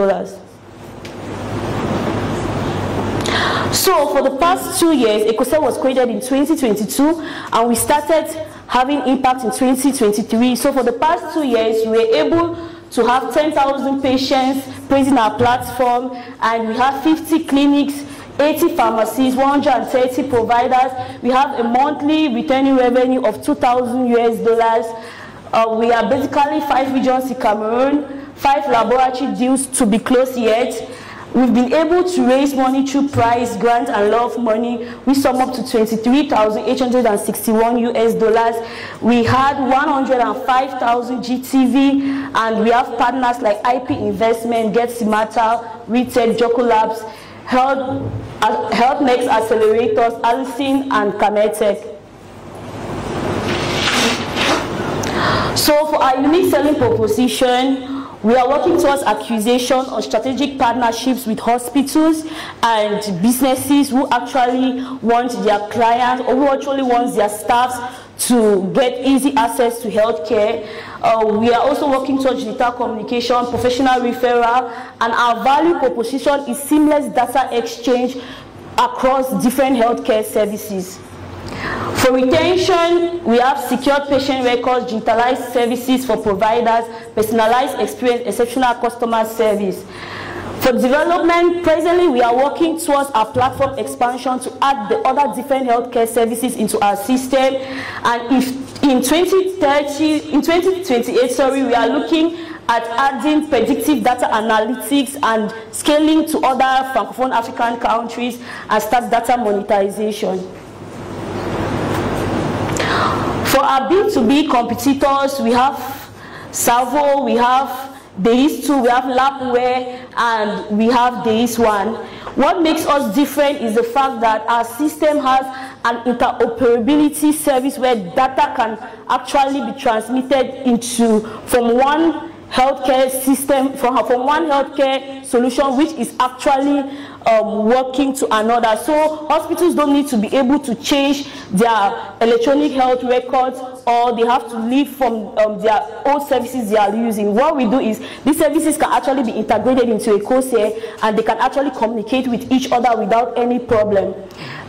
Speaker 3: So for the past 2 years, Ecosay was created in 2022, and we started having impact in 2023. So for the past 2 years, we were able to have 10,000 patients praising our platform, and we have 50 clinics, 80 pharmacies, 130 providers. We have a monthly returning revenue of $2,000. We are basically 5 regions in Cameroon, 5 laboratory deals to be closed yet. We've been able to raise money through prize, grant, and love money. We sum up to $23,861. We had 105,000 GTV, and we have partners like IP Investment, Get Simata, Retech, Joko Labs, Health Next Accelerators, Allison, and Kametech. So for our unique selling proposition, we are working towards acquisition on strategic partnerships with hospitals and businesses who actually want their clients or who actually want their staffs to get easy access to healthcare. We are also working towards digital communication, professional referral, and our value proposition is seamless data exchange across different healthcare services. For retention, we have secured patient records, digitalized services for providers, personalized experience, exceptional customer service. For development, presently we are working towards our platform expansion to add the other different healthcare services into our system. And if in 2028, we are looking at adding predictive data analytics and scaling to other Francophone African countries and start data monetization. For our B2B competitors, we have Salvo, we have Deis2, we have Lapware, and we have Deis1. What makes us different is the fact that our system has an interoperability service where data can actually be transmitted from one healthcare system, from one healthcare solution, which is actually working to another. So hospitals don't need to be able to change their electronic health records, or they have to leave from their old services they are using. What we do is these services can actually be integrated into a COSE, and they can actually communicate with each other without any problem.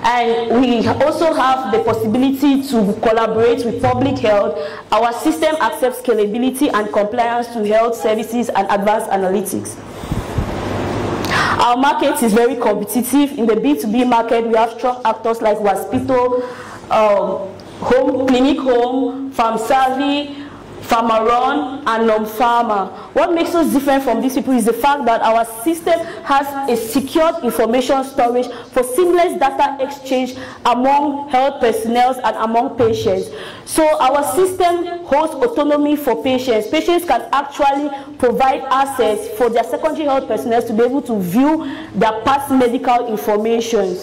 Speaker 3: And we also have the possibility to collaborate with public health. Our system accepts scalability and compliance to health services and advanced analytics. Our market is very competitive. In the B2B market, we have strong actors like Waspito, Clinic Home, FarmSavvy, Pharmaron, and Pharma. What makes us different from these people is the fact that our system has a secured information storage for seamless data exchange among health personnel and among patients. So our system holds autonomy for patients. Patients can actually provide access for their secondary health personnel to be able to view their past medical information.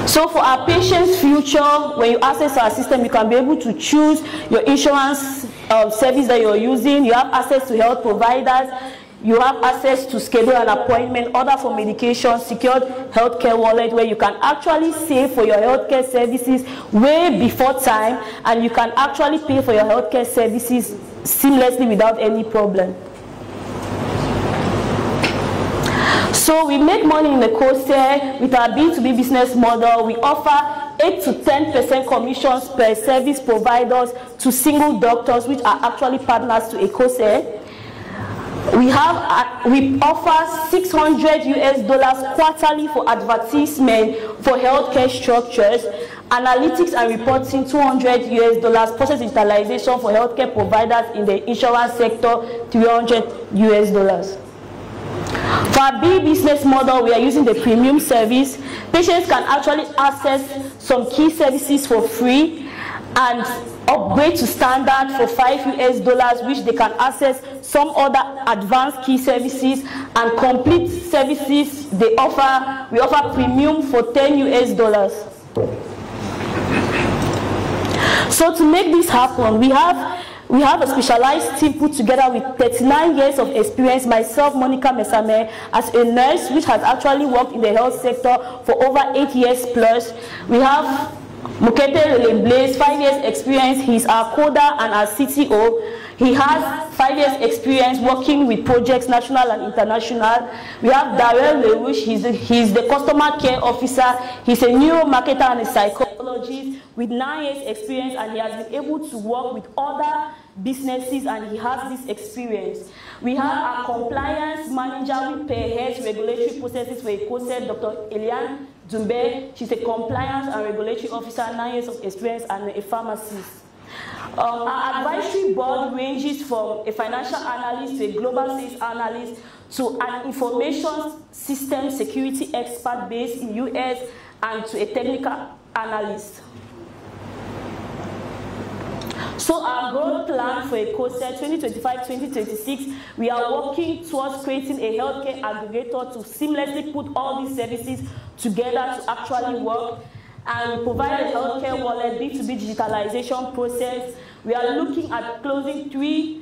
Speaker 3: So for our patients' future, when you access our system, you can be able to choose your insurance service that you're using. You have access to health providers. You have access to schedule an appointment, order for medication, secured healthcare wallet, where you can actually save for your healthcare services way before time, and you can actually pay for your healthcare services seamlessly without any problem. So we make money in the COSE with our B2B business model. We offer 8 to 10% commissions per service providers to single doctors, which are actually partners to a COSE. We offer $600 quarterly for advertisement for healthcare structures, analytics and reporting $200, process digitalization for healthcare providers in the insurance sector $300. For our B business model, we are using the premium service. Patients can actually access some key services for free and upgrade to standard for $5, which they can access some other advanced key services, and complete services we offer premium for $10. So to make this happen, we have a specialized team put together with 39 years of experience. Myself, Monica Mesame, as a nurse, which has actually worked in the health sector for over 8 years plus. We have Mukete Leblaze, 5 years experience. He's our coder and our CTO. He has 5 years experience working with projects national and international. We have Darrell LeRouche, he's the customer care officer. He's a neuromarketer and a psychologist with 9 years experience, and he has been able to work with other businesses, and he has this experience. We have our compliance manager with PERHES regulatory processes for ECOSET, Dr. Eliane Dumbe. She's a compliance and regulatory officer, 9 years of experience, and a pharmacist. Our advisory board ranges from a financial analyst to a global sales analyst to an information system security expert based in US and to a technical analyst. So our growth plan for ECOSET 2025-2026, we are working towards creating a healthcare aggregator to seamlessly put all these services together to actually work. And we provide a healthcare wallet, B2B digitalization process. We are looking at closing 3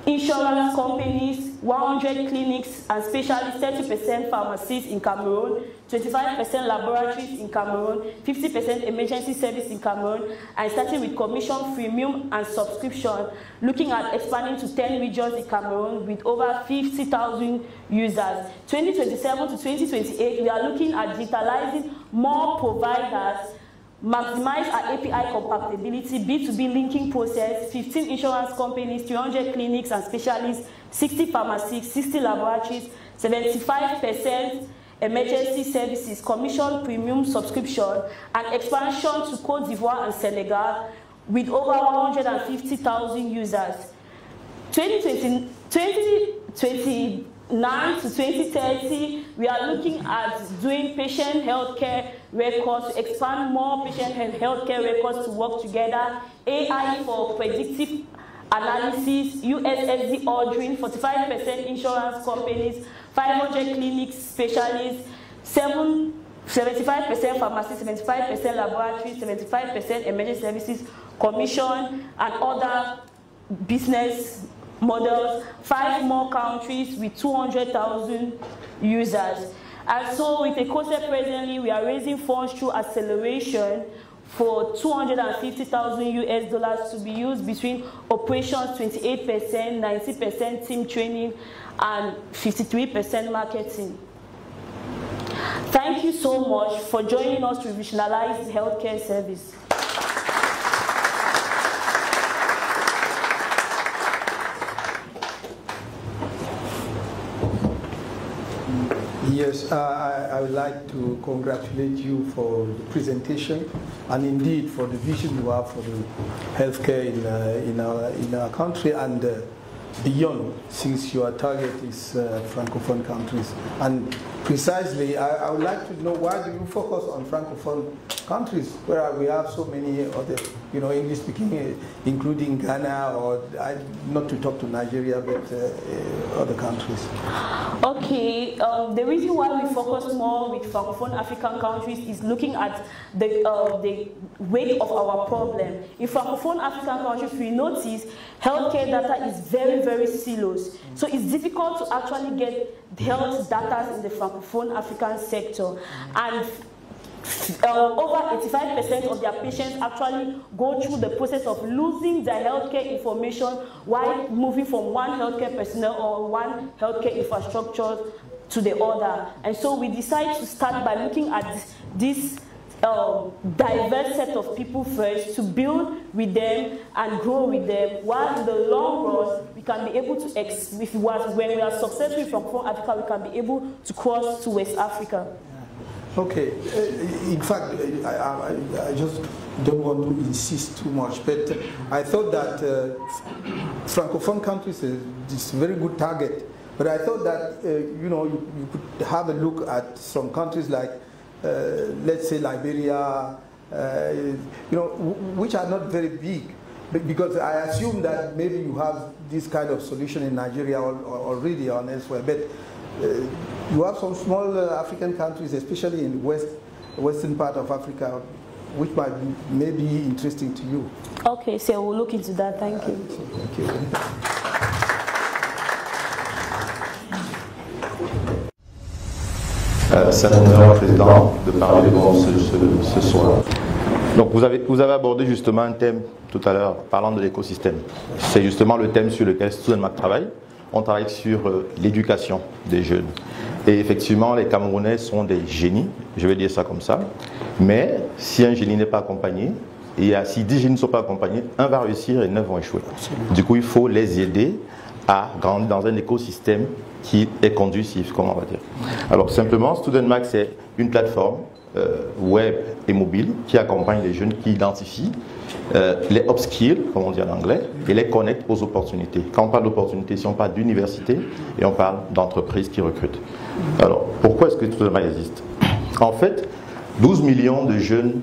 Speaker 3: insurance companies, 100 clinics and specialists, 30% pharmacies in Cameroon, 25% laboratories in Cameroon, 50% emergency service in Cameroon, and starting with commission, freemium, and subscription, looking at expanding to 10 regions in Cameroon with over 50,000 users. 2027 to 2028, we are looking at digitalizing more providers, maximize our API compatibility, B2B linking process, 15 insurance companies, 300 clinics and specialists, 60 pharmacies, 60 laboratories, 75% emergency services, commission, premium, subscription, and expansion to Côte d'Ivoire and Senegal with over 150,000 users. 2029 to 2030, we are looking at doing patient healthcare records, to expand more patient healthcare records to work together, AI for predictive analysis, USSD ordering, 45% insurance companies, 500 clinics, specialists, 75% pharmacies, 75% laboratories, 75% emergency services, commission, and other business models, 5 more countries with 200,000 users. And so with ECOSET presently, we are raising funds through acceleration for $250,000 US to be used between operations 28%, 90% team training, and 53% marketing. Thank you so much for joining us to revolutionalize the healthcare service.
Speaker 2: Yes, I would like to congratulate you for the presentation and indeed for the vision you have for the healthcare in our country and beyond, since your target is Francophone countries. And precisely, I would like to know, why do you focus on Francophone countries, where we have so many other, English speaking, including Ghana, or not to talk to Nigeria, but other countries? Okay, the reason why we focus more with Francophone African countries is looking at the weight of our problem. In Francophone African countries, we notice healthcare data is very, very silos. So it's difficult to actually get health data in the Francophone African sector. And over 85% of their patients actually go through the process of losing their healthcare information while moving from one healthcare personnel or one healthcare infrastructure to the other. And so we decided to start by looking at this diverse set of people first, to build with them and grow with them, while in the long run we can be able to, when we are successful from Africa, we can be able to cross to West Africa. Okay, in fact, I just don't want to insist too much, but I thought that Francophone countries is a very good target, but I thought that, you could have a look at some countries like, let's say Liberia, which are not very big, because I assume that maybe you have this kind of solution in Nigeria already or elsewhere, but you have some small African countries, especially in the western part of Africa, which might be maybe interesting to you. Okay, so we'll look into that. Thank you. Thank you.
Speaker 10: C'est un honneur, Président, de parler devant ce soir. Donc vous avez abordé justement un thème tout à l'heure, parlant de l'écosystème. C'est justement le thème sur lequel StudentMac travaille. On travaille sur l'éducation des jeunes. Et effectivement, les Camerounais sont des génies, je vais dire ça comme ça. Mais si un génie n'est pas accompagné, et si 10 génies ne sont pas accompagnés, un va réussir et 9 vont échouer. Du coup, il faut les aider à grandir dans un écosystème qui est conducif, comme on va dire. Alors simplement, StudentMac, c'est une plateforme web et mobile qui accompagne les jeunes, qui identifie les upskills, comme on dit en anglais, et les connecte aux opportunités. Quand on parle d'opportunités, si on parle d'université et on parle d'entreprises qui recrutent. Alors, pourquoi est-ce que StudentMac existe? En fait, 12 millions de jeunes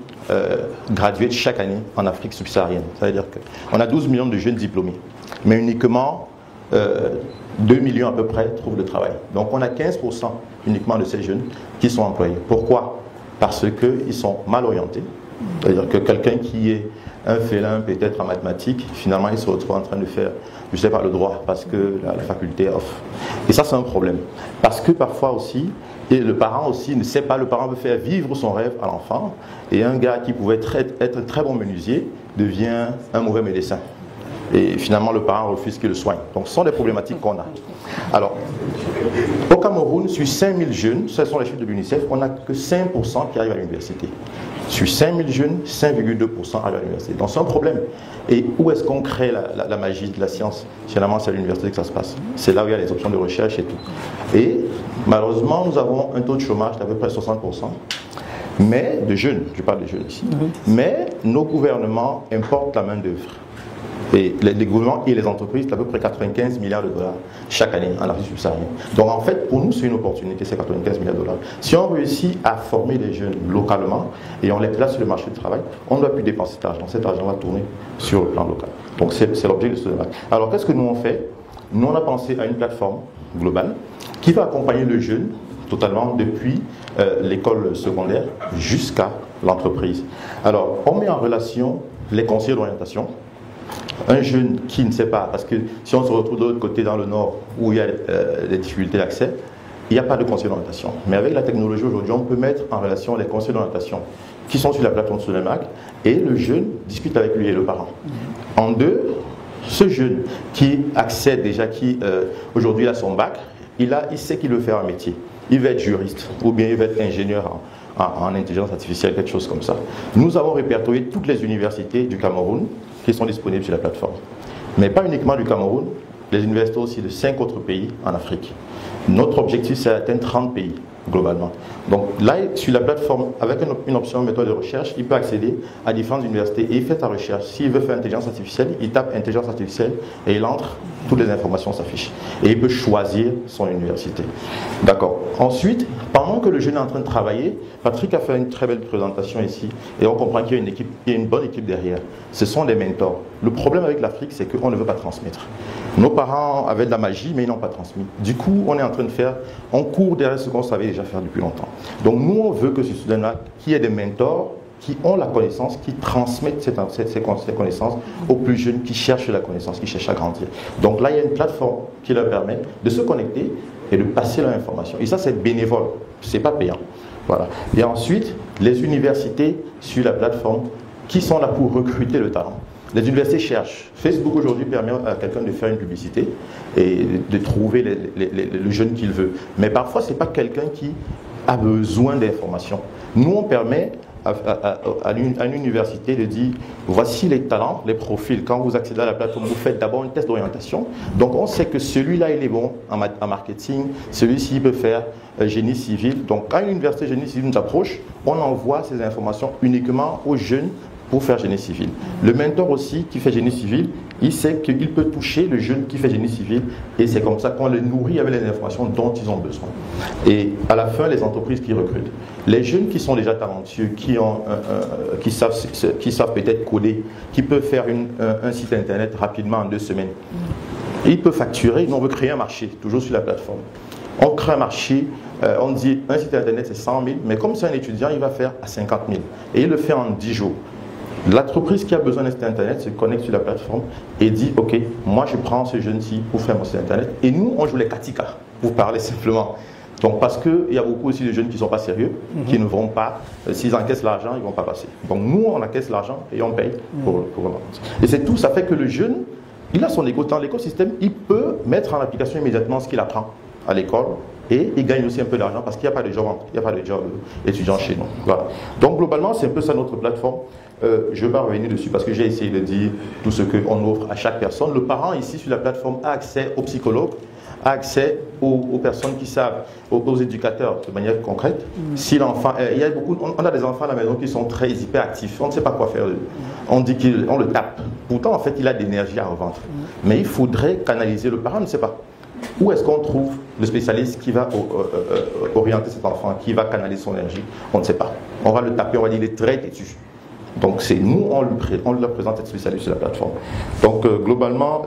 Speaker 10: gradués chaque année en Afrique subsaharienne. Ça veut dire qu'on a 12 millions de jeunes diplômés, mais uniquement 2 millions à peu près trouvent le travail. Donc on a 15% uniquement de ces jeunes qui sont employés. Pourquoi? Parce qu'ils sont mal orientés. C'est-à-dire que quelqu'un qui est un félin peut-être en mathématiques, finalement il se retrouve en train de faire, je ne sais pas, le droit, parce que la faculté offre. Et ça c'est un problème. Parce que parfois aussi, et le parent aussi ne sait pas, le parent veut faire vivre son rêve à l'enfant, et un gars qui pouvait être un très bon menuisier devient un mauvais médecin. Et finalement le parent refuse qu'il le soigne. Donc ce sont des problématiques qu'on a. Alors, au Cameroun, sur 5000 jeunes, ce sont les chiffres de l'UNICEF, on n'a que 5% qui arrivent à l'université. Sur 5000 jeunes, 5,2% arrivent à l'université. Donc c'est un problème. Et où est-ce qu'on crée la magie de la science? Généralement, c'est à l'université que ça se passe. C'est là où il y a les options de recherche et tout. Et malheureusement, nous avons un taux de chômage d'à peu près 60%. Mais, de jeunes, je parle de jeunes ici. Mais nos gouvernements importent la main-d'œuvre. Et les gouvernements et les entreprises, c'est à peu près 95 milliards de dollars chaque année en Afrique subsaharienne. Donc en fait, pour nous, c'est une opportunité, ces 95 milliards de dollars. Si on réussit à former les jeunes localement et on les place sur le marché du travail, on ne doit plus dépenser cet argent. Cet argent va tourner sur le plan local. Donc c'est l'objet de ce débat. Alors qu'est-ce que nous on fait? Nous, on a pensé à une plateforme globale qui va accompagner le jeune totalement depuis l'école secondaire jusqu'à l'entreprise. Alors, on met en relation les conseillers d'orientation. Un jeune qui ne sait pas, parce que si on se retrouve de l'autre côté dans le nord où il y a des difficultés d'accès, il n'y a pas de conseiller d'orientation. Mais avec la technologie aujourd'hui, on peut mettre en relation les conseillers d'orientation qui sont sur la plateforme StudentMac et le jeune discute avec lui et le parent. En deux, ce jeune qui accède déjà, qui aujourd'hui a son bac, il sait qu'il veut faire un métier. Il veut être juriste ou bien il veut être ingénieur en intelligence artificielle, quelque chose comme ça. Nous avons répertorié toutes les universités du Cameroun qui sont disponibles sur la plateforme. Mais pas uniquement du Cameroun, les universités aussi de 5 autres pays en Afrique. Notre objectif, c'est d'atteindre 30 pays globalement. Donc là, sur la plateforme, avec une option méthode de recherche, il peut accéder à différentes universités et il fait sa recherche. S'il veut faire intelligence artificielle, il tape intelligence artificielle et il entre, toutes les informations s'affichent. Et il peut choisir son université. D'accord. Ensuite, pendant que le jeune est en train de travailler, Patrick a fait une très belle présentation ici et on comprend qu'il y a une équipe, il y a une bonne équipe derrière. Ce sont des mentors. Le problème avec l'Afrique, c'est qu'on ne veut pas transmettre. Nos parents avaient de la magie, mais ils n'ont pas transmis. Du coup, on est en train de faire, on court derrière ce qu'on savait déjà faire depuis longtemps. Donc nous, on veut que ce student-là, qu'il y ait des mentors qui ont la connaissance, qui transmettent ces connaissances aux plus jeunes qui cherchent la connaissance, qui cherchent à grandir. Donc là, il y a une plateforme qui leur permet de se connecter et de passer leur information. Et ça, c'est bénévole, c'est pas payant. Voilà. Et ensuite, les universités sur la plateforme qui sont là pour recruter le talent. Les universités cherchent. Facebook aujourd'hui permet à quelqu'un de faire une publicité et de trouver le jeune qu'il veut. Mais parfois, ce n'est pas quelqu'un qui a besoin d'informations. Nous, on permet à une université de dire, voici les talents, les profils. Quand vous accédez à la plateforme, vous faites d'abord un test d'orientation. Donc, on sait que celui-là, il est bon en marketing. Celui-ci, il peut faire génie civil. Donc, quand une université génie civil nous approche, on envoie ces informations uniquement aux jeunes pour faire génie civil. Le mentor aussi qui fait génie civil, il sait qu'il peut toucher le jeune qui fait génie civil et c'est comme ça qu'on les nourrit avec les informations dont ils ont besoin. Et à la fin, les entreprises qui recrutent. Les jeunes qui sont déjà talentueux, qui savent peut-être coder, qui peuvent faire un site internet rapidement en 2 semaines, ils peuvent facturer, nous on veut créer un marché, toujours sur la plateforme. On crée un marché, on dit un site internet c'est 100 000, mais comme c'est un étudiant, il va faire à 50 000 et il le fait en 10 jours. L'entreprise qui a besoin d'un site internet se connecte sur la plateforme et dit « Ok, moi je prends ce jeune-ci pour faire mon site internet. » Et nous, on joue les katika, pour parler simplement. Donc parce qu'il y a beaucoup aussi de jeunes qui ne sont pas sérieux, qui ne vont pas, s'ils encaissent l'argent, ils ne vont pas passer. Donc nous, on encaisse l'argent et on paye pour Et c'est tout, ça fait que le jeune, il a son égo. Dans l'écosystème, il peut mettre en application immédiatement ce qu'il apprend à l'école et il gagne aussi un peu d'argent parce qu'il n'y a pas de job, étudiant chez nous. Voilà. Donc globalement, c'est un peu ça notre plateforme. Je ne vais pas revenir dessus parce que j'ai essayé de dire tout ce qu'on offre à chaque personne. Le parent ici sur la plateforme a accès aux psychologues, a accès aux personnes qui savent, aux éducateurs de manière concrète. Si l'enfant, il y a beaucoup, on a des enfants à la maison qui sont très hyperactifs, on ne sait pas quoi faire. On dit qu'on le tape. Pourtant, en fait, il a de l'énergie à revendre. Mais il faudrait canaliser. Le parent ne sait pas. Où est-ce qu'on trouve le spécialiste qui va orienter cet enfant, qui va canaliser son énergie? On ne sait pas. On va le taper, on va dire il est très têtu. Donc c'est nous, on lui présente cette spécialiste sur la plateforme. Donc globalement,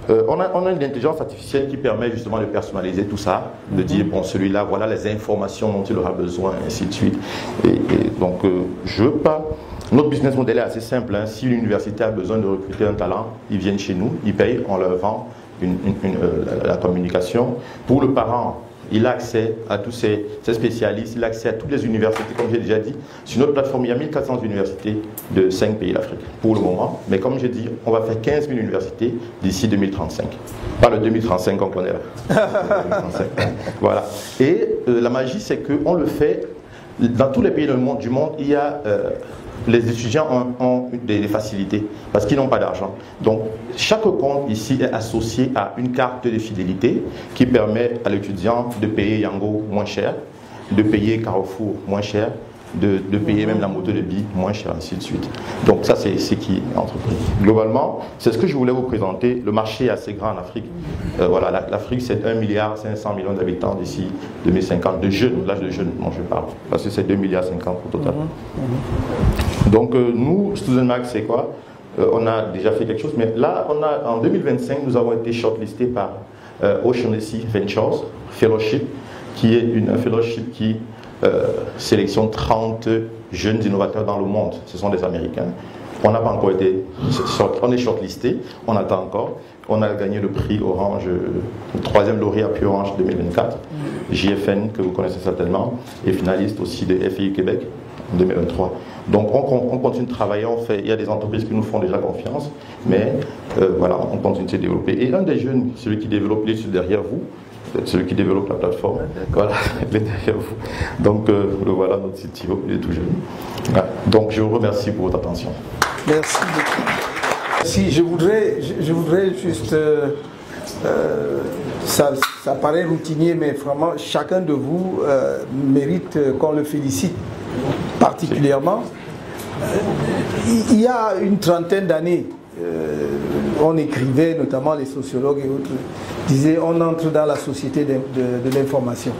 Speaker 10: on a une intelligence artificielle qui permet justement de personnaliser tout ça, de dire bon celui-là, voilà les informations dont il aura besoin, et ainsi de suite. Et donc je veux pas. Notre business model est assez simple. Hein. Si l'université a besoin de recruter un talent, ils viennent chez nous, ils payent, on leur vend la communication. Pour le parent, il a accès à tous ces spécialistes, il a accès à toutes les universités, comme j'ai déjà dit. Sur notre plateforme, il y a 1400 universités de 5 pays d'Afrique, pour le moment. Mais comme j'ai dit, on va faire 15 000 universités d'ici 2035. Pas le 2035 qu'on connaît là. Voilà. Et la magie, c'est qu'on le fait dans tous les pays du monde. Il y a... les étudiants ont des facilités parce qu'ils n'ont pas d'argent. Donc, chaque compte ici est associé à une carte de fidélité qui permet à l'étudiant de payer Yango moins cher, de payer Carrefour moins cher, de payer même la moto de billes moins cher, ainsi de suite. Donc, ça, c'est ce qui est entrepris. Globalement, c'est ce que je voulais vous présenter. Le marché est assez grand en Afrique. Voilà, l'Afrique, c'est 1,5 milliard d'habitants d'ici 2050, de jeunes, l'âge de jeunes dont je parle, parce que c'est 2,5 milliards au total. Donc nous, StudentMag, c'est quoi? On a déjà fait quelque chose, mais là, en 2025, nous avons été shortlistés par O'Shaughnessy Ventures Fellowship, qui est une fellowship qui sélectionne 30 jeunes innovateurs dans le monde. Ce sont des Américains. On n'a pas encore été, on est shortlisté, on attend encore. On a gagné le prix Orange, le 3e lauréat Prix Orange 2024, JFN, que vous connaissez certainement, et finaliste aussi de FI Québec en 2023. Donc on continue de travailler, il y a des entreprises qui nous font déjà confiance, mais voilà, on continue de se développer. Et un des jeunes, celui qui développe, il est derrière vous, celui qui développe la plateforme, voilà, il est derrière vous. Donc voilà notre CTO, il est tout jeune. Voilà. Donc je vous remercie pour votre attention.
Speaker 2: Merci beaucoup. Si je voudrais juste, ça paraît routinier, mais vraiment chacun de vous mérite qu'on le félicite particulièrement. Il y a une trentaine d'années, on écrivait, notamment les sociologues et autres, disaient on entre dans la société de l'information.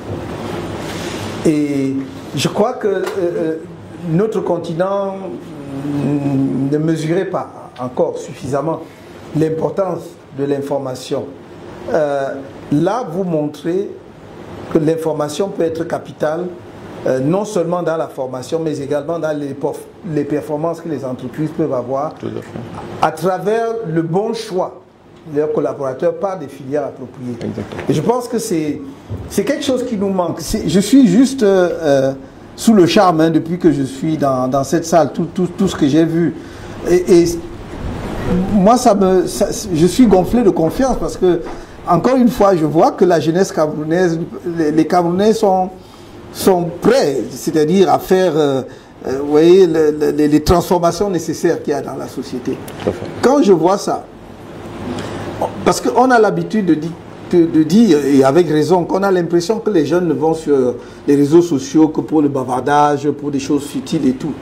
Speaker 2: Et je crois que notre continent ne mesurait pas encore suffisamment l'importance de l'information. Là, vous montrez que l'information peut être capitale, non seulement dans la formation, mais également dans les performances que les entreprises peuvent avoir à travers le bon choix de leurs collaborateurs par des filières appropriées. Exactement. Et je pense que c'est quelque chose qui nous manque. Je suis juste sous le charme hein, depuis que je suis dans cette salle, tout ce que j'ai vu. Et moi, je suis gonflé de confiance parce que, encore une fois, je vois que la jeunesse camerounaise, les Camerounais sont prêts, c'est-à-dire à faire vous voyez, les transformations nécessaires qu'il y a dans la société. Quand je vois ça, parce qu'on a l'habitude de dire, et avec raison, qu'on a l'impression que les jeunes ne vont sur les réseaux sociaux que pour le bavardage, pour des choses futiles et tout.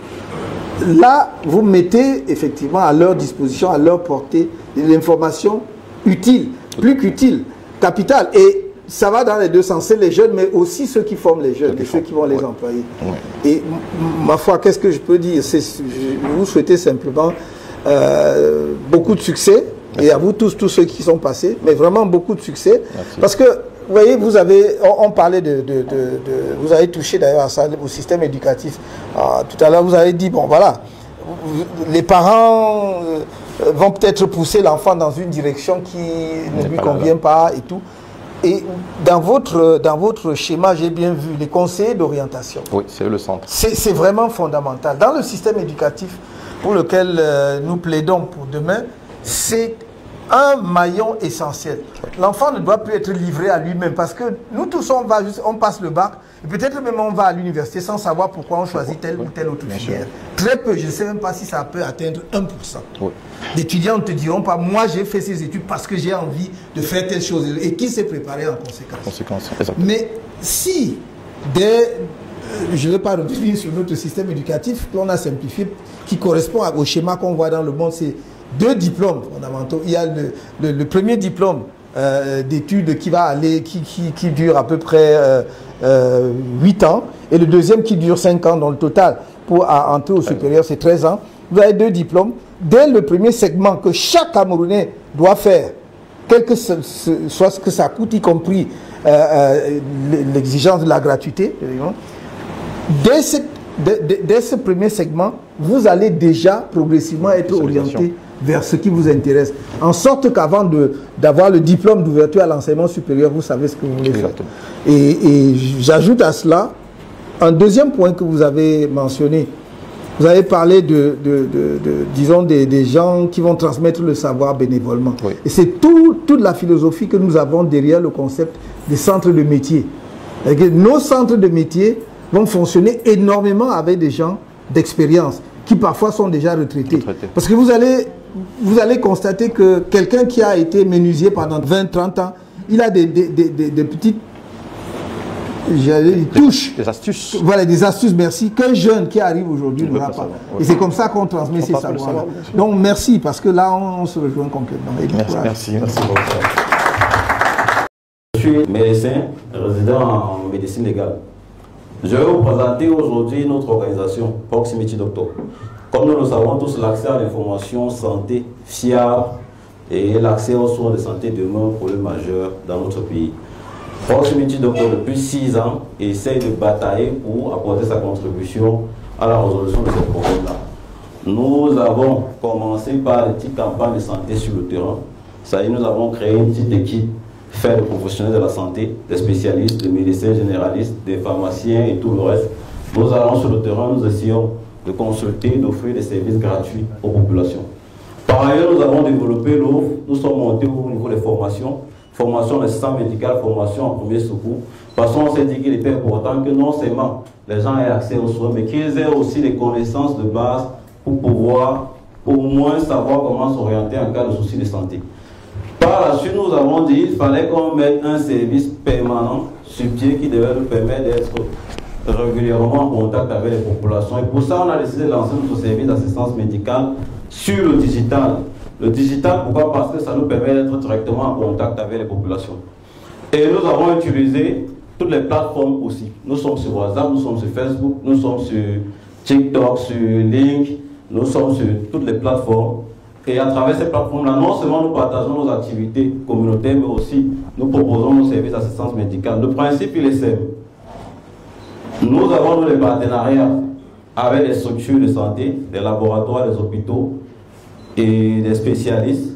Speaker 2: Là, vous mettez effectivement à leur disposition, à leur portée, de l'information utile, plus qu'utile, capitale. Et ça va dans les deux sens, c'est les jeunes, mais aussi ceux qui forment les jeunes et ceux qui vont les employer. Et ma foi, qu'est-ce que je peux dire? Je vous souhaiter simplement beaucoup de succès. Et à vous tous ceux qui sont passés, mais vraiment beaucoup de succès. Merci. Parce que, vous voyez, on parlait vous avez touché d'ailleurs au système éducatif. Tout à l'heure, vous avez dit, bon voilà, les parents vont peut-être pousser l'enfant dans une direction qui ne lui convient pas et tout. Et dans votre schéma, j'ai bien vu les conseillers d'orientation.
Speaker 10: Oui, c'est le centre.
Speaker 2: C'est vraiment fondamental. Dans le système éducatif pour lequel nous plaidons pour demain, c'est un maillon essentiel. L'enfant ne doit plus être livré à lui-même parce que nous tous, on passe le bac et peut-être même on va à l'université sans savoir pourquoi on choisit telle ou telle autre filière. Très peu, je ne sais même pas si ça peut atteindre 1%. Oui. D'étudiants ne te diront pas, moi j'ai fait ces études parce que j'ai envie de faire telle chose et qui s'est préparé en conséquence. Mais si je ne vais pas revenir sur notre système éducatif qu'on a simplifié, qui correspond au schéma qu'on voit dans le monde, c'est 2 diplômes fondamentaux. Il y a le premier diplôme d'études qui dure à peu près 8 ans et le deuxième qui dure 5 ans dans le total. Pour entrer au supérieur, c'est 13 ans. Vous avez 2 diplômes. Dès le premier segment que chaque Camerounais doit faire, quel que soit ce que ça coûte, y compris l'exigence de la gratuité, dès ce premier segment, vous allez déjà progressivement être orienté vers ce qui vous intéresse. En sorte qu'avant d'avoir le diplôme d'ouverture à l'enseignement supérieur, vous savez ce que vous voulez faire. Et j'ajoute à cela un deuxième point que vous avez mentionné. Vous avez parlé disons, des gens qui vont transmettre le savoir bénévolement. Oui. Et c'est toute la philosophie que nous avons derrière le concept des centres de métier. Nos centres de métier vont fonctionner énormément avec des gens d'expérience qui parfois sont déjà retraités. Parce que vous allez constater que quelqu'un qui a été menuisier pendant 20-30 ans, il a des petites touches. Des astuces. Voilà, des astuces, merci, qu'un jeune qui arrive aujourd'hui n'aura pas. Et c'est comme ça qu'on transmet ces savoirs. Donc merci, parce que là, on se rejoint complètement.
Speaker 10: Merci beaucoup.
Speaker 11: Je suis médecin, résident en médecine légale. Je vais vous présenter aujourd'hui notre organisation, Proximity Doctor. Comme nous le savons tous, l'accès à l'information santé fiable et l'accès aux soins de santé demeure un problème majeur dans notre pays. Proximity Doctor, depuis 6 ans, essaye de batailler pour apporter sa contribution à la résolution de ce problème-là. Nous avons commencé par des petites campagnes de santé sur le terrain. Ça y est, nous avons créé une petite équipe faite de professionnels de la santé, des spécialistes, des médecins généralistes, des pharmaciens et tout le reste. Nous allons sur le terrain, nous essayons de consulter, d'offrir des services gratuits aux populations. Par ailleurs, nous avons développé l'offre, nous sommes montés au niveau des formations, formation d'assistant médical, formation en premier secours, parce qu'on s'est dit qu'il était important que non seulement les gens aient accès aux soins, mais qu'ils aient aussi des connaissances de base pour pouvoir au moins savoir comment s'orienter en cas de soucis de santé. Par la suite, nous avons dit qu'il fallait qu'on mette un service permanent sur pied qui devait nous permettre d'être régulièrement en contact avec les populations. Et pour ça, on a décidé de lancer notre service d'assistance médicale sur le digital. Le digital, pourquoi? Parce que ça nous permet d'être directement en contact avec les populations. Et nous avons utilisé toutes les plateformes aussi. Nous sommes sur WhatsApp, nous sommes sur Facebook, nous sommes sur TikTok, sur Link, nous sommes sur toutes les plateformes. Et à travers ces plateformes-là, non seulement nous partageons nos activités communautaires, mais aussi nous proposons nos services d'assistance médicale. Le principe, il est simple. Nous avons des partenariats avec des structures de santé, des laboratoires, des hôpitaux et des spécialistes.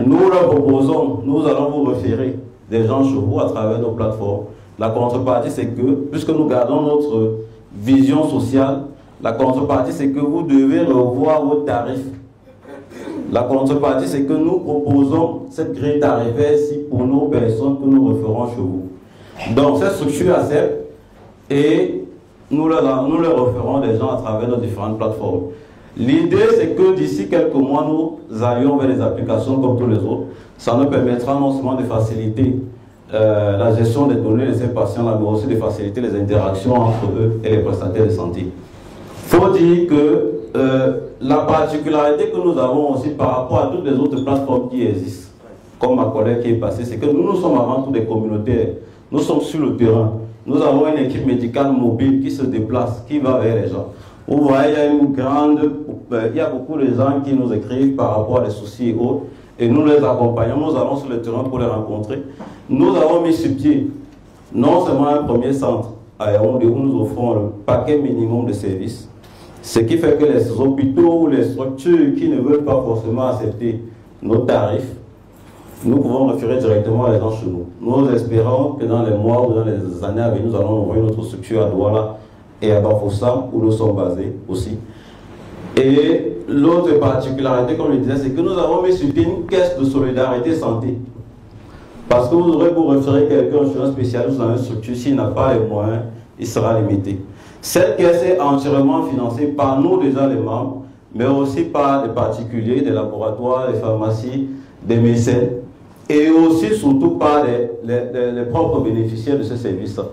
Speaker 11: Nous leur proposons, nous allons vous référer des gens chez vous à travers nos plateformes. La contrepartie, c'est que, puisque nous gardons notre vision sociale, la contrepartie, c'est que vous devez revoir vos tarifs. La contrepartie, c'est que nous proposons cette grille tarifaire-ci pour nos personnes que nous referons chez vous. Donc, cette structure accepte et nous leur referons des gens à travers nos différentes plateformes. L'idée, c'est que d'ici quelques mois, nous allions vers les applications comme tous les autres. Ça nous permettra non seulement de faciliter la gestion des données de ces patients-là, mais aussi de faciliter les interactions entre eux et les prestataires de santé. Il faut dire que la particularité que nous avons aussi par rapport à toutes les autres plateformes qui existent, comme ma collègue qui est passée, c'est que nous sommes avant tout des communautaires. Nous sommes sur le terrain. Nous avons une équipe médicale mobile qui se déplace, qui va vers les gens. Vous voyez, il y a beaucoup de gens qui nous écrivent par rapport à des soucis et autres, et nous les accompagnons, nous allons sur le terrain pour les rencontrer. Nous avons mis sur pied non seulement un premier centre à Yaoundé où nous offrons le paquet minimum de services, ce qui fait que les hôpitaux ou les structures qui ne veulent pas forcément accepter nos tarifs nous pouvons référer directement les gens chez nous. Nous espérons que dans les mois ou dans les années à venir, nous allons ouvrir notre structure à Douala et à Bafoussam, où nous sommes basés aussi. Et l'autre particularité, comme je le disais, c'est que nous avons mis sur pied une caisse de solidarité santé. Parce que vous aurez beau référer quelqu'un sur un spécialiste dans une structure, s'il n'a pas les moyens, il sera limité. Cette caisse est entièrement financée par nous déjà les membres, mais aussi par les particuliers, des laboratoires, les pharmacies, des médecins, et aussi surtout par les propres bénéficiaires de ce service-là.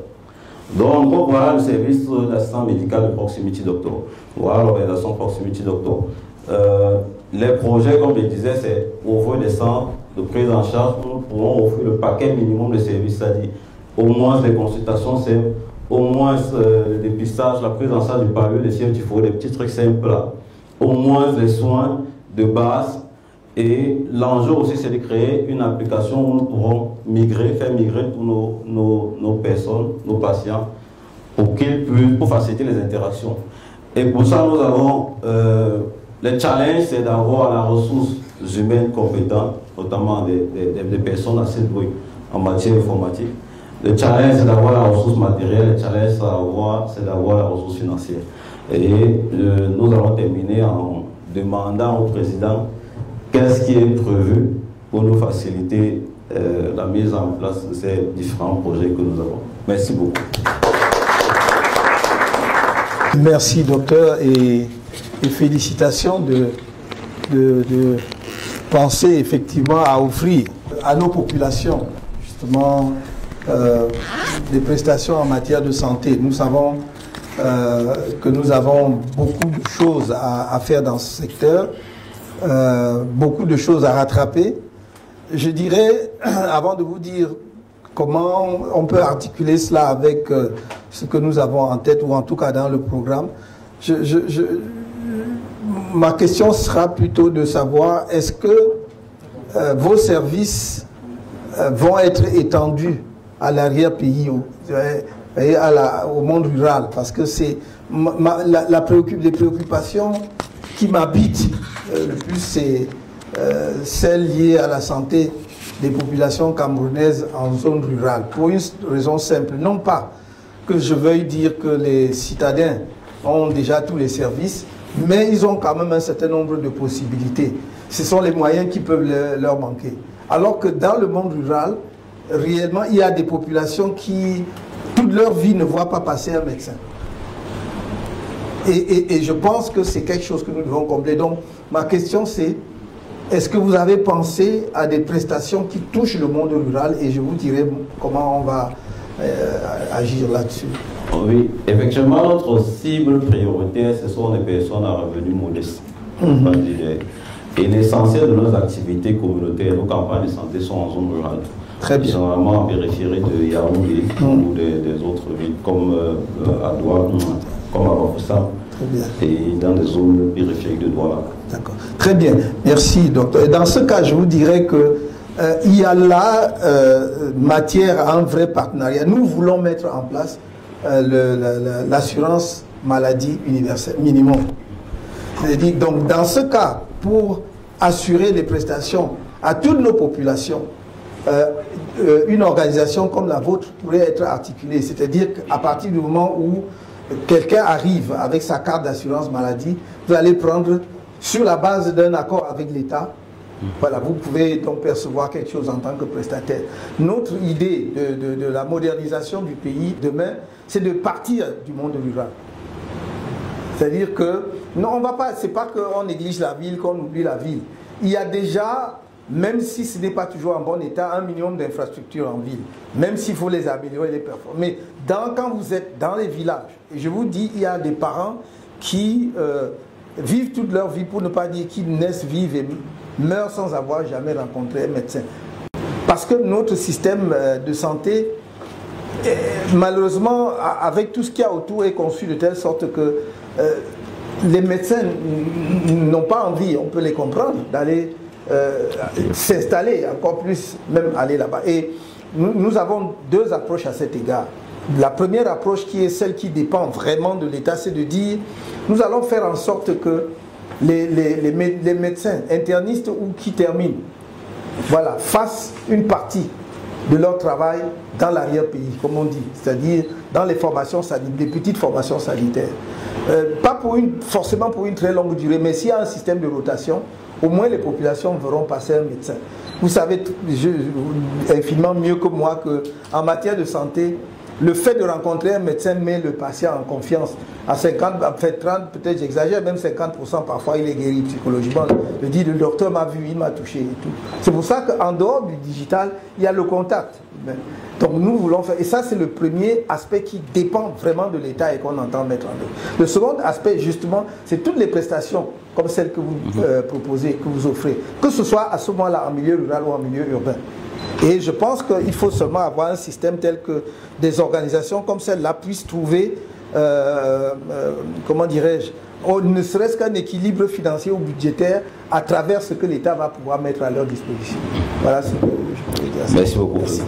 Speaker 11: Donc en gros, voilà le service d'assistant médical de Proximity Doctor. Voilà l'organisation Proximity Doctor. Les projets, comme je le disais, c'est ouvrir des centres de prise en charge. Nous pouvons offrir le paquet minimum de services, c'est-à-dire au moins les consultations, c'est au moins le dépistage, la prise en charge du palud, des fièvres typhoïdes, des petits trucs simples là. Au moins les soins de base. Et l'enjeu aussi, c'est de créer une application où nous pourrons faire migrer tous nos personnes, nos patients, pour faciliter les interactions. Et pour ça, nous avons le challenge, c'est d'avoir la ressource humaine compétente, notamment des personnes assez douées en matière informatique. Le challenge, c'est d'avoir la ressource matérielle. Le challenge, c'est d'avoir la ressource financière. Et nous allons terminer en demandant au président qu'est-ce qui est prévu pour nous faciliter la mise en place de ces différents projets que nous avons. Merci beaucoup.
Speaker 2: Merci, docteur, et félicitations de penser effectivement à offrir à nos populations justement des prestations en matière de santé. Nous savons que nous avons beaucoup de choses à faire dans ce secteur, beaucoup de choses à rattraper. Je dirais, avant de vous dire comment on peut articuler cela avec ce que nous avons en tête, ou en tout cas dans le programme, ma question sera plutôt de savoir, est-ce que vos services vont être étendus à l'arrière-pays, au monde rural? Parce que c'est les préoccupations qui m'habitent le plus, c'est celles liées à la santé des populations camerounaises en zone rurale. Pour une raison simple, non pas que je veuille dire que les citadins ont déjà tous les services, mais ils ont quand même un certain nombre de possibilités. Ce sont les moyens qui peuvent leur manquer. Alors que dans le monde rural, réellement, il y a des populations qui, toute leur vie, ne voient pas passer un médecin. Et je pense que c'est quelque chose que nous devons combler. Donc, ma question c'est, est-ce que vous avez pensé à des prestations qui touchent le monde rural? Et je vous dirai comment on va agir là-dessus.
Speaker 11: Oui, effectivement, notre cible prioritaire, ce sont les personnes à revenus modestes. Et l'essentiel de nos activités communautaires, nos campagnes de santé sont en zone rurale.
Speaker 2: Très bien.
Speaker 11: Généralement en périphérie de Yaoundé ou des autres villes comme à Douala, comme à Bafoussam, et dans des zones périphériques de Douala.
Speaker 2: D'accord. Très bien. Merci, docteur. Et dans ce cas, je vous dirais que il y a là matière à un vrai partenariat. Nous voulons mettre en place l'assurance maladie universelle minimum. C'est-à-dire, donc, dans ce cas, pour assurer les prestations à toutes nos populations, une organisation comme la vôtre pourrait être articulée. C'est-à-dire qu'à partir du moment où quelqu'un arrive avec sa carte d'assurance maladie, vous allez prendre, sur la base d'un accord avec l'État, voilà, vous pouvez donc percevoir quelque chose en tant que prestataire. Notre idée de la modernisation du pays demain, c'est de partir du monde rural. C'est-à-dire que, non, on va pas, c'est pas qu'on néglige la ville, qu'on oublie la ville. Il y a déjà, même si ce n'est pas toujours en bon état, un minimum d'infrastructures en ville. Même s'il faut les améliorer, les performer. Mais quand vous êtes dans les villages, et je vous dis, il y a des parents qui vivent toute leur vie, pour ne pas dire qu'ils naissent, vivent et meurent sans avoir jamais rencontré un médecin. Parce que notre système de santé, malheureusement, avec tout ce qu'il y a autour, est conçu de telle sorte que les médecins n'ont pas envie, on peut les comprendre, d'aller s'installer, encore plus même aller là-bas. Et nous avons deux approches à cet égard. La première approche, qui est celle qui dépend vraiment de l'État, c'est de dire, nous allons faire en sorte que les médecins internistes ou qui terminent voilà, fassent une partie de leur travail dans l'arrière-pays, comme on dit, c'est-à-dire dans les formations sanitaires, des petites formations sanitaires. Pas forcément pour une très longue durée, mais s'il y a un système de rotation, au moins les populations verront passer un médecin. Vous savez infiniment mieux que moi qu'en matière de santé, le fait de rencontrer un médecin met le patient en confiance. À 50, en fait 30, peut-être j'exagère, même 50% parfois il est guéri psychologiquement. Je dis, le docteur m'a vu, il m'a touché et tout. C'est pour ça qu'en dehors du digital, il y a le contact. Donc nous voulons faire, et ça c'est le premier aspect qui dépend vraiment de l'État et qu'on entend mettre en œuvre. Le second aspect justement, c'est toutes les prestations comme celles que vous proposez, que vous offrez, que ce soit à ce moment-là en milieu rural ou en milieu urbain. Et je pense qu'il faut seulement avoir un système tel que des organisations comme celle-là puissent trouver, comment dirais-je, ne serait-ce qu'un équilibre financier ou budgétaire à travers ce que l'État va pouvoir mettre à leur disposition. Voilà ce que je pourrais dire.
Speaker 11: Merci beaucoup. Merci.